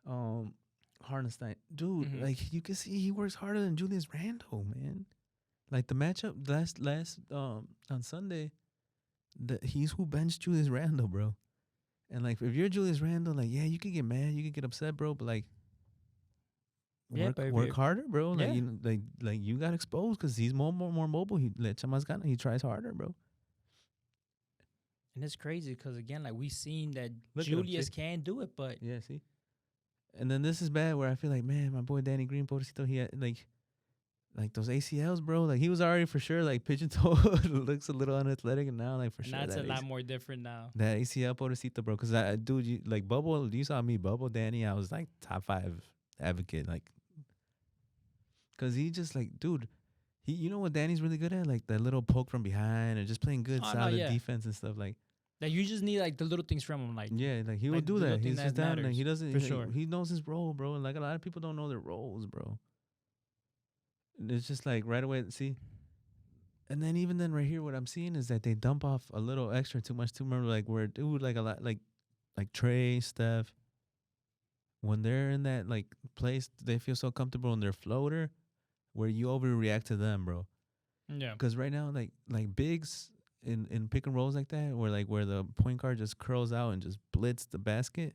Hardenstein, dude, Mhm. like you can see he works harder than Julius Randle, man. Like the matchup last on Sunday, he's who benched Julius Randle, bro. And like if you're Julius Randle, like yeah, you could get mad, you could get upset, bro, but like work harder, bro. Like Yeah. like you got exposed because he's more mobile. He tries harder, bro. And it's crazy because again, like we seen that Look at him, Julius see? can do it, but Yeah, see. And then this is bad where I feel like, man, my boy Danny Green, Pobrecito, he had like those ACLs, bro. Like he was already for sure like pigeon-toed, looks a little unathletic, and now like for sure that's that a lot more different now. that ACL Pobrecito, bro. Because dude, like Bubble, you saw me, Bubble, Danny. I was like top 5 advocate, like, because he just like, dude, you know what Danny's really good at, like that little poke from behind and just playing good, solid defense and stuff, like. Like you just need like the little things from him, like Yeah, like he will like do the little that. thing He's that just down. Like matters, he doesn't. for Like, sure. he knows his role, bro. And like a lot of people don't know their roles, bro. And it's just like right away. See, and then even then, right here, what I'm seeing is that they dump off a little extra, too much, too much. Like where dude, like a lot, like Trey, Steph, when they're in that like place, they feel so comfortable in their floater where you overreact to them, bro. Yeah. Because right now, like bigs in pick and rolls like that, where the point guard just curls out and just blitz the basket.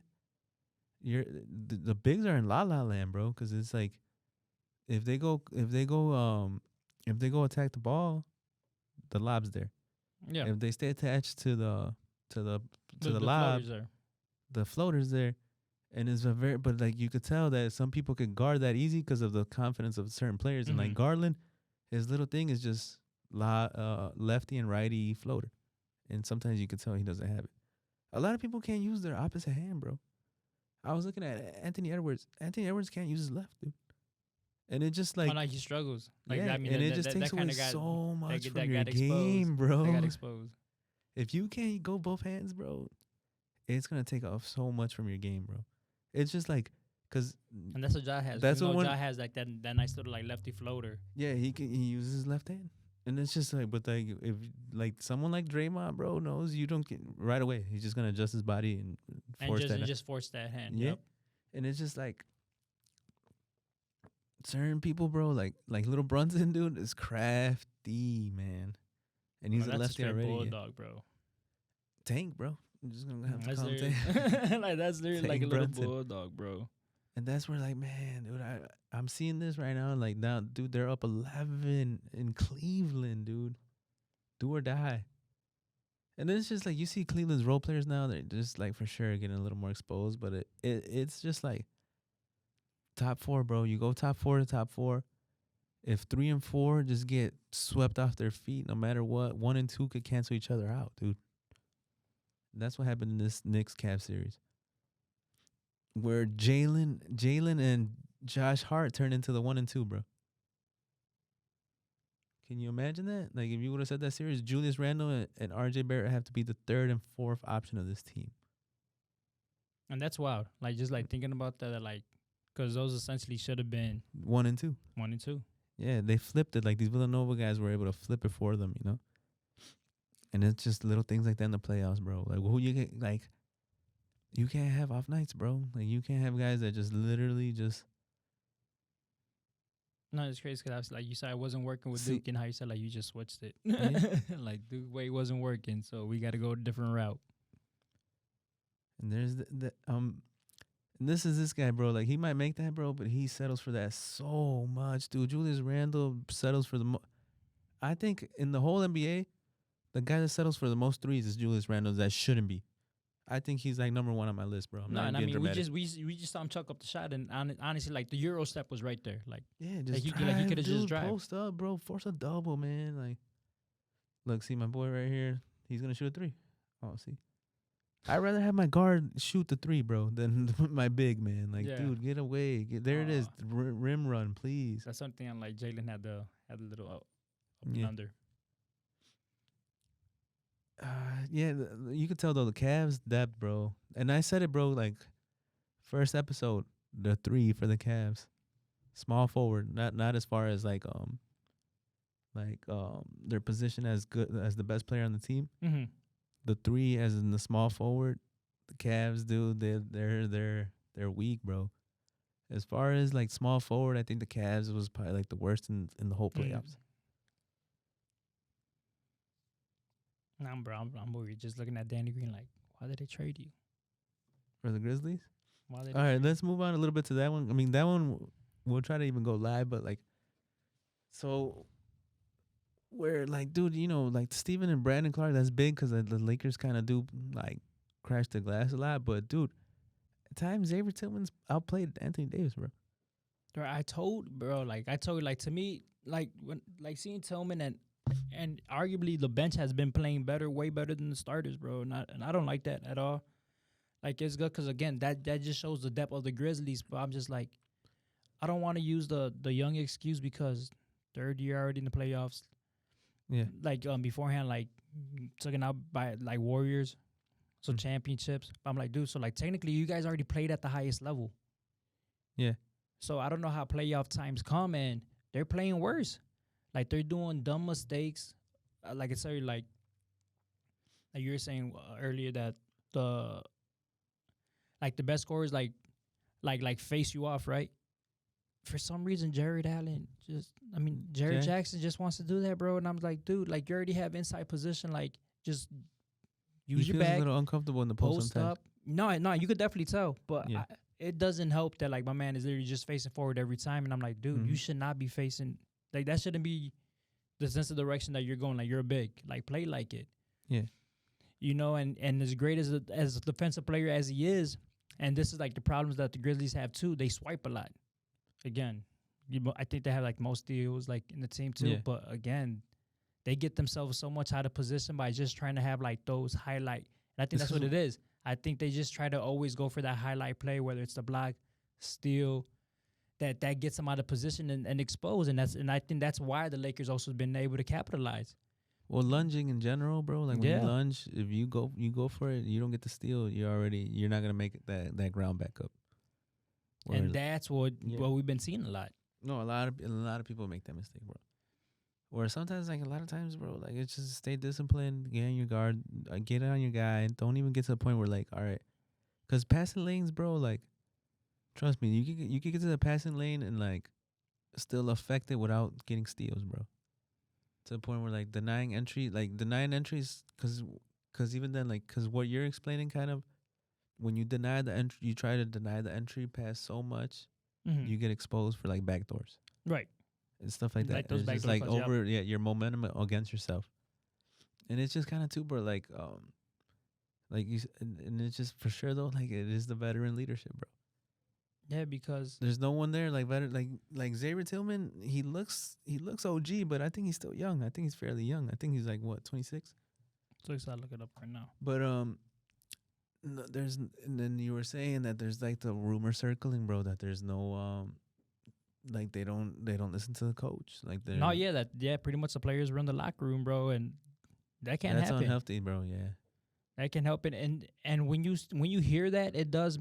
The bigs are in la la land, bro. Because it's like if they go attack the ball, the lob's there. Yeah. If they stay attached to the to the The lob, floaters are. the floater's there. And it's a very, but like you could tell that some people could guard that easy because of the confidence of certain players. And like Mhm. Garland, his little thing is just lefty and righty floater. And sometimes you could tell he doesn't have it. A lot of people can't use their opposite hand, bro. I was looking at Anthony Edwards. Anthony Edwards can't use his left, dude. And it just Oh, like, like he struggles. Like yeah, I mean, and it that just that, takes that away kind of got so much from that your got exposed. game, That got bro. exposed. If you can't go both hands, bro, it's gonna take off so much from your game, bro. It's just like, cause And that's what Ja has. that's You what know, one. Ja has like that nice little like lefty floater. Yeah, he uses his left hand, and it's just like, but like if like someone like Draymond, bro, knows you don't get right away. He's just gonna adjust his body and And force just that. and just force that hand. Yeah, Yep. and it's just like certain people, bro, like little Brunson, dude, is crafty, man, and he's Bro, a that's a lefty straight already. Yeah. bulldog, bro. Tank, bro. I'm just gonna have to That's call him literally Tank. like that's literally like Tank a little Brunson. bulldog, bro. And that's where like, man, dude, I'm seeing this right now. Like now, dude, they're up 11 in Cleveland, dude. Do or die. And then it's just like you see Cleveland's role players now, they're just like for sure getting a little more exposed. But it's just like top four, bro. You go top four to top four. If 3 and 4 just get swept off their feet, no matter what, 1 and 2 could cancel each other out, dude. That's what happened in this Knicks Cavs series, where Jalen and Josh Hart turned into the 1 and 2, bro. Can you imagine that? Like if you would have said that series, Julius Randle and RJ Barrett have to be the third and fourth option of this team. And that's wild. Like just like thinking about that, like, because those essentially should have been 1 and 2. 1 and 2. Yeah, they flipped it. Like these Villanova guys were able to flip it for them, you know. And it's just little things like that in the playoffs, bro. Like who you get, like you can't have off nights, bro. Like you can't have guys that just literally just. No, it's crazy because I was like, you said I wasn't working with See- Duke, and how you said like you just switched it. Yeah. Like Duke way wasn't working, so we got to go a different route. And there's and this is this guy, bro. Like he might make that, bro, but he settles for that so much, dude. Julius Randle settles for the. I think in the whole NBA, the guy that settles for the most threes is Julius Randle. That shouldn't be. I think he's like number one on my list, bro. I'm No, not and I being mean dramatic. we just saw him chuck up the shot, and honestly, like the Euro step was right there. Like Yeah, just he drive, coulda just dude, drive. post up, bro. Force a double, man. Like, look, see my boy right here. He's gonna shoot a 3. Oh, see. I'd rather have my guard shoot the 3, bro, than my big man. Like, Yeah. dude, get away. There it is. Aw. Rim run, please. that's something I'm like Jalen had the little up and Yeah. under. Yeah, you could tell though the Cavs depth, bro. And I said it, bro. Like first episode, the 3 for the Cavs, small forward, not as far as their position as good as the best player on the team. Mm-hmm. The 3 as in the small forward, the Cavs, dude, they're weak, bro. As far as like small forward, I think the Cavs was probably like the worst in the whole playoffs. Nah, bro, I'm worried. Just looking at Danny Green, like, why did they trade you? For the Grizzlies. Why did All right, trade let's move on a little bit to that one. I mean, that one we'll try to even go live, but like, so where like, dude, you know, like Steven and Brandon Clark, that's big because the Lakers kind of do like crash the glass a lot. But dude, at times Xavier Tillman's outplayed Anthony Davis, bro. Bro, I told like to me, like when like seeing Tillman and arguably the bench has been playing better, way better than the starters, bro. And I don't like that at all. Like it's good because again, that just shows the depth of the Grizzlies. But I'm just like, I don't want to use the young excuse because third year already in the playoffs. Yeah, Like beforehand, like taken out by like Warriors, so Mm. championships. But I'm like, dude, so like technically you guys already played at the highest level. yeah, So I don't know how playoff times come and they're playing worse. Like they're doing dumb mistakes. Like it's very like you were saying earlier that the best scorers like like face you off, right? For some reason, Jared Allen Jared Jack, Jackson just wants to do that, bro. And I'm like, dude, like you already have inside position, like just he use your feels a back, little uncomfortable in the post post sometimes. up. No, you could definitely tell, but Yeah. it doesn't help that like my man is literally just facing forward every time, and I'm like, dude, you Mhm. should not be facing like that. Shouldn't be the sense of direction that you're going. Like you're big, like play like it, Yeah. and as great as a defensive player as he is, and this is like the problems that the Grizzlies have too. They swipe a lot. Again, I think they have like most steals like in the team too. Yeah. But again, they get themselves so much out of position by just trying to have like those highlight. And I think It's that's 'cause what it is. I think they just try to always go for that highlight play, whether it's the block, steal, that gets them out of position and expose. And I think that's why the Lakers also been able to capitalize. well, lunging in general, bro. Like when you Yeah. lunge, if you go for it, you don't get the steal. You're not gonna make it that ground back up. Where And that's what yeah. what we've been seeing a lot. No, a lot of people make that mistake, bro. Or sometimes, like a lot of times, bro, like it's just stay disciplined, get on your guard, get on your guy. Don't even get to the point where like, all right, because passing lanes, bro, like trust me, you can get to the passing lane and like still affect it without getting steals, bro. To the point where like denying entries, because even then, like, because what you're explaining, kind of when you deny the entry, you try to deny the entry pass so much, Mm-hmm. you get exposed for like backdoors Right. and stuff like that. Like those And it's just backdoor like cuts, yep. over your momentum against yourself, and it's just kind of too, bro. Like and it's just for sure though. Like it is the veteran leadership, bro. Yeah, because There's no one there like better like Xavier Tillman. He looks OG, but I think he's still young. I think he's fairly young. I think he's like what 26. so excited to look it up right now. But no, and then you were saying that there's like the rumor circling, bro, that there's no like they don't listen to the coach. Like No, yeah, pretty much the players run the locker room, bro, and that can't that's happen. unhealthy, bro. Yeah. That can help it, and when you hear that, it does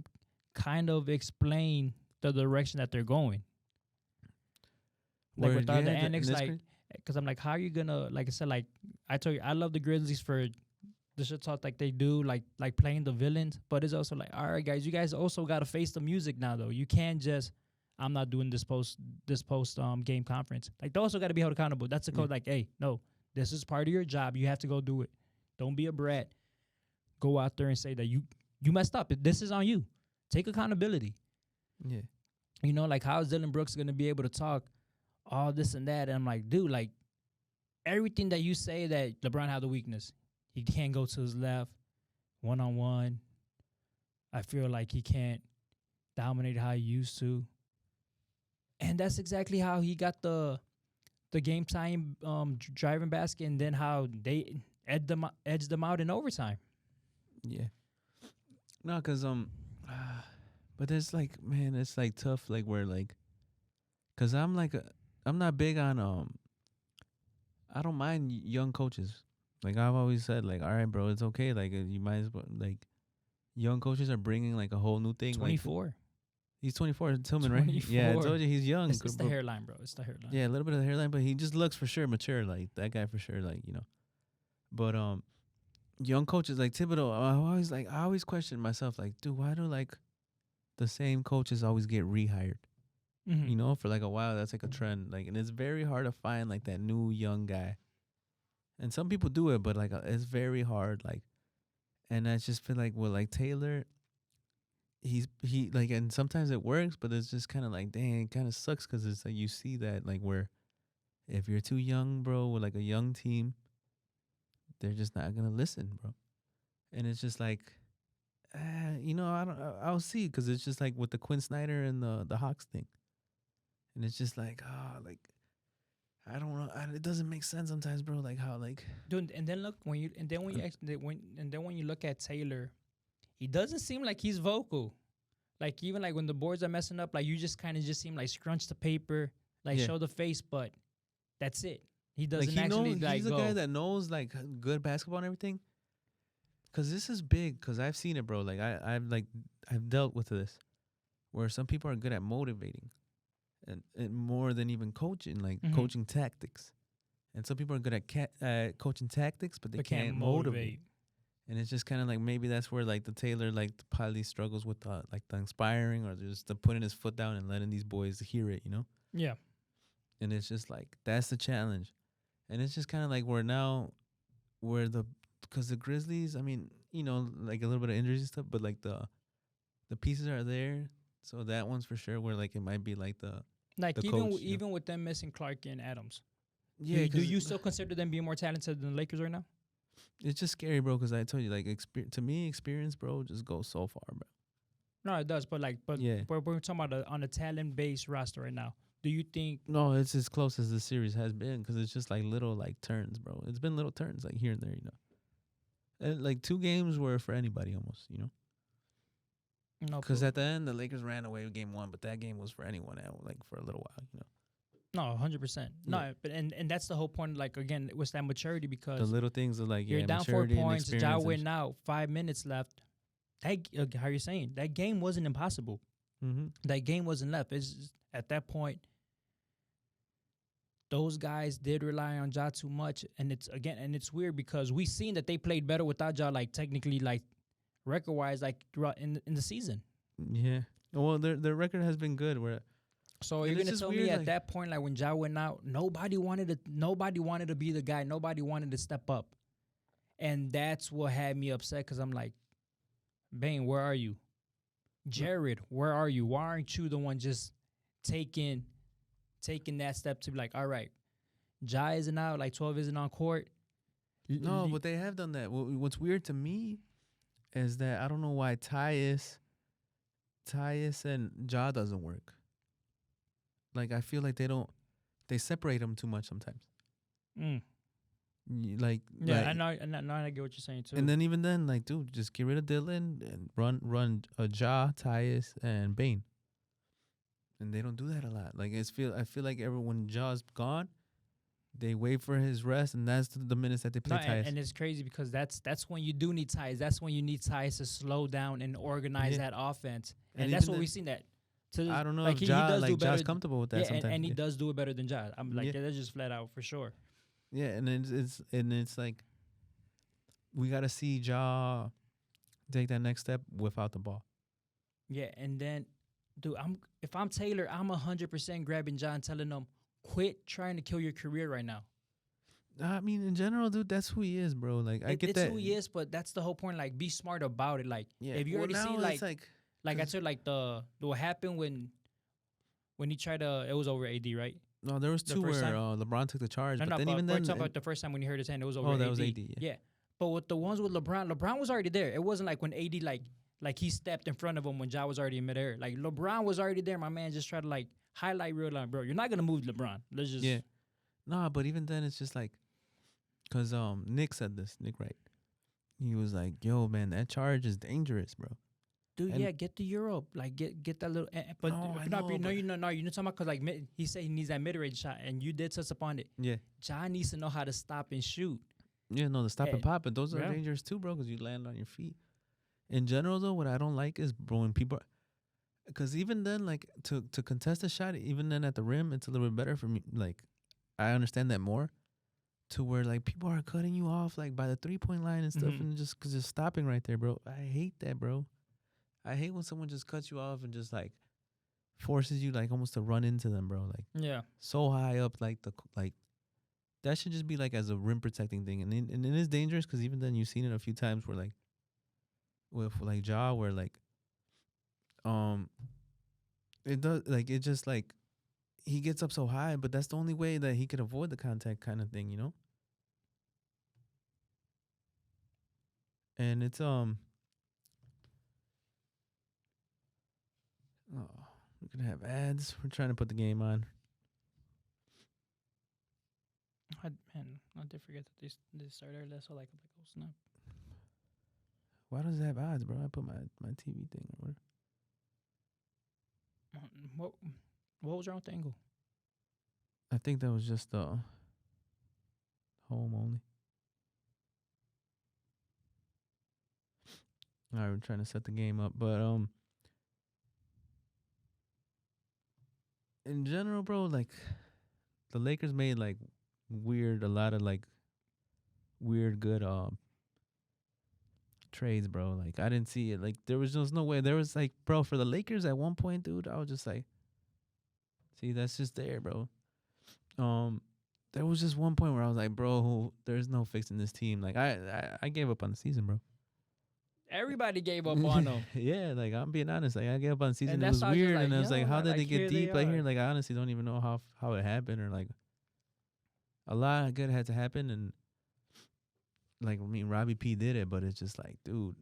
kind of explain the direction that they're going. Like Where, without the yeah, annex, and that's like, because I'm like, how are you gonna, like I said, like I told you, I love the Grizzlies for the shit talk like they do, like playing the villains, but it's also like, all right, guys, you guys also got to face the music now, though. You can't just, I'm not doing this post game conference. Like they also got to be held accountable. That's the code. Yeah. Like, hey, no, this is part of your job. You have to go do it. Don't be a brat. Go out there and say that you messed up. This is on you. Take accountability. Yeah. You know, like how is Dylan Brooks gonna be able to talk all this and that? And I'm like, dude, like everything that you say that LeBron had the weakness. He can't go to his left, 1-on-1. I feel like he can't dominate how he used to. And that's exactly how he got the game time driving basket, and then how they edged them out in overtime. Yeah. No, cause but it's like, man, it's like tough, like where like, cause I'm not big on I don't mind young coaches. Like I've always said, like, all right, bro, it's okay. Like you might as well like, young coaches are bringing like a whole new thing. Like 24. he's 24, Tillman, right? Yeah, I 24. told you he's young. It's the hairline, bro. It's the hairline. Yeah, a little bit of the hairline, but he just looks for sure mature. Like that guy for sure. Like but young coaches like Thibodeau, I always question myself, like, dude, why do like the same coaches always get rehired? Mm-hmm. You know, for like a while, that's like a trend. Like, and it's very hard to find like that new young guy. And some people do it, but like it's very hard. Like, and I just feel like with like Taylor, he like, and sometimes it works, but it's just kind of like, dang, it kind of sucks because it's like you see that like where if you're too young, bro, with like a young team, they're just not gonna listen, bro. And it's just like, I'll see, because it's just like with the Quinn Snyder and the Hawks thing, and it's just like, like I don't know, it doesn't make sense sometimes, bro. Like how like, Dude, and then look when you look at Taylor, he doesn't seem like he's vocal. Like even like when the boards are messing up, like you just kind of just seem like scrunch the paper, like Yeah. show the face, but that's it. He like doesn't he actually knows, like he's a go. guy that knows like good basketball and everything. Cause this is big, cause I've seen it, bro. Like I've dealt with this, where some people are good at motivating, and more than even coaching, like Mhm. coaching tactics. And some people are good at coaching tactics, but they But can't motivate. And it's just kind of like maybe that's where like the Taylor like probably struggles with like the inspiring or just the putting his foot down and letting these boys hear it, you know. Yeah. And it's just like that's the challenge, and it's just kind of like we're now where the because the Grizzlies, I mean, you know, like a little bit of injuries and stuff, but like the pieces are there, so that one's for sure. Where like it might be like Like the even coach, you know? even with them missing Clark and Adams, Yeah, do because you still consider them being more talented than the Lakers right now? it's just scary, bro. Because I told you, like, to me, experience, bro, just goes so far, bro. No, it does. But like, Yeah. we're talking about on a talent based roster right now. Do you think? No, it's as close as the series has been because it's just like little like turns, bro. It's been little turns like here and there, you know. And like 2 games were for anybody almost, you know. No, Because at the end, the Lakers ran away with game one, but that game was for anyone out, like for a little while, you know. no, 100%. Yeah. No, but and that's the whole point. Like again, it was that maturity The because little things are like, you're yeah, down 4 maturity and points. Ja experience. went out. 5 minutes left. How you saying that game wasn't impossible. Mm-hmm. That game wasn't left. It's just, at that point, those guys did rely on Ja too much, and it's weird because we seen that they played better without Ja. Like technically, like record wise, like throughout in the season. Yeah. Well, their record has been good. Where So and you're it's gonna just tell weird, me at like- that point, like when Ja went out, nobody wanted to be the guy. Nobody wanted to step up, and that's what had me upset because I'm like, Bane, where are you? Jared, where are you? Why aren't you the one just taking that step to be like, all right, Ja isn't out, like 12 isn't on court. no, but they have done that. What's weird to me is that I don't know why Tyus and Ja doesn't work. Like I feel like they separate them too much sometimes. Mm. Like Yeah, like, I know, and I get what you're saying too. and then even then, like, dude, just get rid of Dylan and run Ja, Tyus, and Bane. And they don't do that a lot. Like I feel like everyone Ja's gone, they wait for his rest, and that's the minutes that they play No, Tyus. and it's crazy because that's when you do need ties. That's when you need ties to slow down and organize Yeah. that offense. And And that's even what then- we've seen that. I don't know like if he Ja does do like better. Ja's comfortable with that Yeah, sometimes. and he yeah. does do it better than Ja. I'm like, Yeah. that's just flat out for sure. Yeah, and it's like we gotta see Ja take that next step without the ball. Yeah, and then, dude, if I'm Taylor, I'm 100% grabbing Ja and telling him, quit trying to kill your career right now. I mean, in general, dude, that's who he is, bro. Like I get It's that. who he is, but that's the whole point. Like, be smart about it. Like, Yeah. if you Well, already see, now like, it's like I 'cause- said, like the what happened when he tried to, it was over AD, right? no, there was the two first where time- LeBron took the charge, No, but no, then but even we're then, talking about the first time when he hurt his hand, it was over oh, AD. that was AD. Yeah. But with the ones with LeBron was already there. It wasn't like when AD like he stepped in front of him when Ja was already in midair. Like LeBron was already there. My man just tried to like highlight real line, bro. You're not gonna move LeBron. Let's just Yeah. Nah, but even then, it's just like, cause Nick said this. Nick Wright. He was like, "Yo, man, that charge is dangerous, bro." Dude, And- yeah, get to Europe, like get that little. But No, I no, know, no, but- you know, no, you're talking about because like he said he needs that mid range shot, and you did touch upon it. Yeah. Ja needs to know how to stop and shoot. Yeah, no, the stop and Eh, pop, but those are yeah. dangerous too, bro, because you land on your feet. In general, though, what I don't like is, bro, when people, because even then, like to contest a shot, even then at the rim, it's a little bit better for me. Like, I understand that more. To where like people are cutting you off like by the 3-point line and stuff, Mhm. and just stopping right there, bro. I hate that, bro. I hate when someone just cuts you off and just like forces you like almost to run into them, bro. Like Yeah, so high up, like that should just be like as a rim protecting thing, and it is dangerous because even then you've seen it a few times where like with like Ja, where like it does like it just like he gets up so high, but that's the only way that he could avoid the contact kind of thing, you know. And it's oh, we're gonna have ads. We're trying to put the game on. I did forget that they started early. So like, oh snap. Why does it have ads, bro? I put my TV thing or whatever. What was wrong with the angle? I think that was just home only. All right, we're trying to set the game up, but in general, bro, like the Lakers made like a lot of like weird good trades, bro. Like I didn't see it. Like there was just no way. There was like, bro, for the Lakers at one point, dude. I was just like, see, that's just there, bro. Um, there was just one point where I was like, bro, there's no fixing this team. Like I gave up on the season, bro. Everybody gave up on them, Yeah, like I'm being honest. Like I gave up on the season. and It that's was why I was just weird, like, and I was like, yo, how did they get here they deep like here? are. Like I honestly don't even know how it happened, or like a lot of good had to happen, and like I mean Robbie P did it, but it's just like, dude,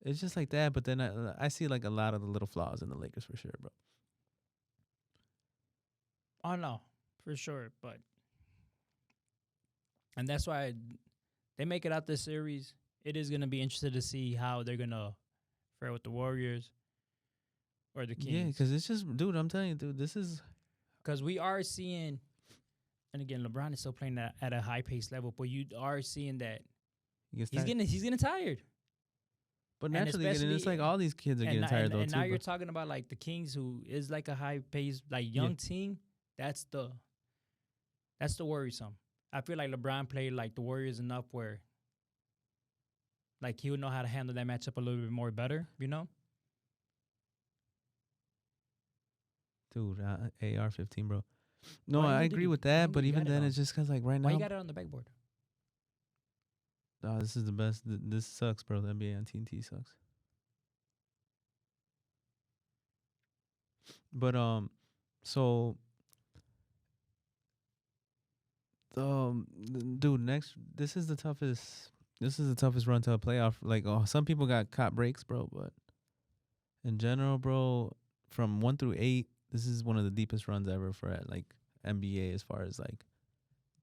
it's just like that. But then I see like a lot of the little flaws in the Lakers for sure, bro. Oh no, for sure, but and that's why they make it out this series. It is gonna be interesting to see how they're gonna fare with the Warriors or the Yeah, Kings, because it's just, dude. I'm telling you, dude, this is because we are seeing, and again, LeBron is still playing at a high pace level, but you are seeing that he gets he's tired. getting tired. But and naturally, it's especially- like all these kids are And, getting n- tired and, though and too. now you're But talking about like the Kings, who is like a high pace, like young team. That's the worrisome. I feel like LeBron played like the Warriors enough where like he would know how to handle that matchup a little bit more better, you know? dude, AR-15, bro. No, Why I even did agree you- with why that. even But did you even got it then, on? it's just because like right Why now, you got it on the backboard? oh, this is the best. This sucks, bro. The NBA on TNT sucks. But so dude, next this is the toughest. This is the toughest run to a playoff. Like, oh, some people got caught breaks, bro. But in general, bro, from 1 through 8, this is one of the deepest runs ever for like NBA as far as like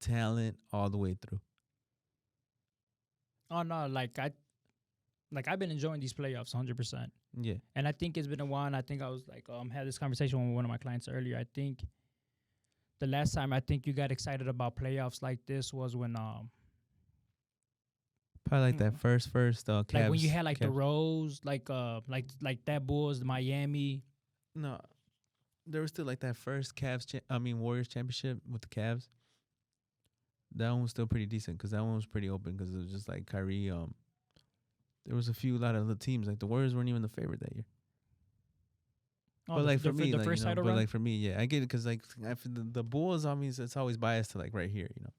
talent all the way through. Oh no, I've been enjoying these playoffs 100%. Yeah, And I think it's been a while. And I think I was like, had this conversation with one of my clients earlier. I think the last time I think you got excited about playoffs like this was when probably like that first Cavs. like when you had like the Cavs. Rose, like that Bulls, the Miami. No, there was still like that first Warriors championship with the Cavs. That one was still pretty decent because that one was pretty open because it was just like Kyrie. There was a lot of the teams like the Warriors weren't even the favorite that year. Oh, But like for me, the like, first title but run. like for me, yeah, I get it because like after the Bulls, I mean, it's always biased to like right here, you know.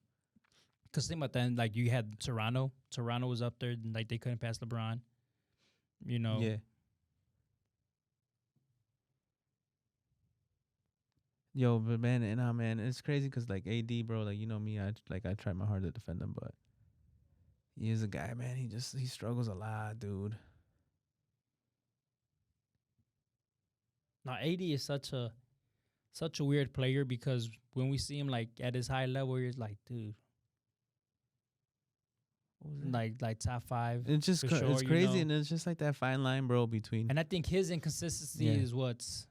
Because think about that, like you had Toronto. Toronto was up there, and like they couldn't pass LeBron. You know. Yeah. Yo, but man, man, it's crazy because like AD, bro, like you know me, I try my hard to defend him, but he is a guy, man. He struggles a lot, dude. Now AD is such a weird player because when we see him like at his high level, you're like, dude, What was it? like top 5. It's just for it's sure, you crazy, know. and it's just like that fine line, bro, between And I think his inconsistency Yeah. is what's,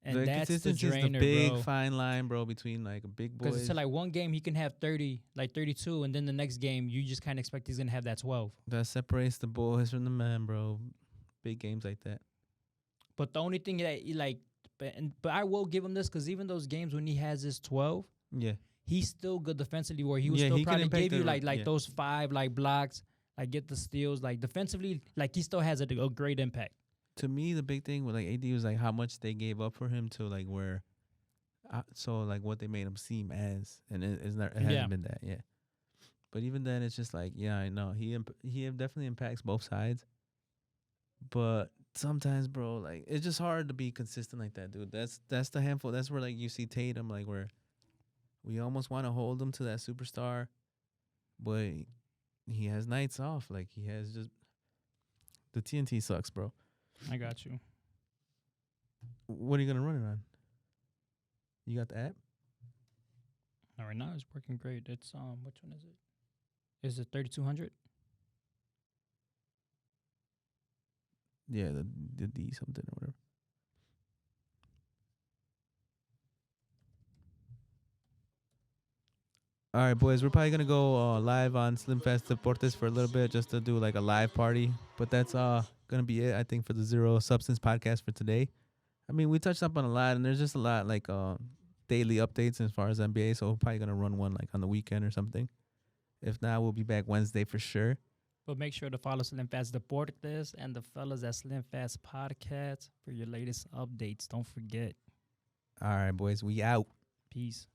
and the that's the consistency is the drainer, big bro. fine line, bro, between like a big boy. Because it's like one game he can have 30, like 32, and then the next game you just kind of expect he's gonna have that 12. That separates the boys from the men, bro. Big games like that. But the only thing that he like, but I will give him this because even those games when he has his 12, Yeah. he's still good defensively. Where he was Yeah, still he can probably impact give you the- like yeah. those 5 like blocks, like get the steals, like defensively, like he still has a great impact. To me, the big thing with like AD was like how much they gave up for him to like where, so like what they made him seem as, and it's not, it hasn't Yeah. been that, yeah. But even then, it's just like, yeah, I know he definitely impacts both sides, but sometimes, bro, like it's just hard to be consistent like that, dude. That's the handful. That's where like you see Tatum, like where we almost want to hold him to that superstar, but he has nights off. Like he has just the TNT sucks, bro. I got you. What are you gonna run it on? You got the app? All right, now it's working great. It's which one is it? Is it 3200? Yeah, the D something or whatever. All right, boys, we're probably gonna go live on Slim Fast Deportes for a little bit just to do like a live party. But that's gonna be it, I think, for the Zero Substance podcast for today. I mean, we touched up on a lot, and there's just a lot like daily updates as far as NBA. So we're probably gonna run one like on the weekend or something. If not, we'll be back Wednesday for sure. But make sure to follow Slim Fast Deportes and the fellas at Slim Fast Podcast for your latest updates. Don't forget. All right, boys, we out. Peace.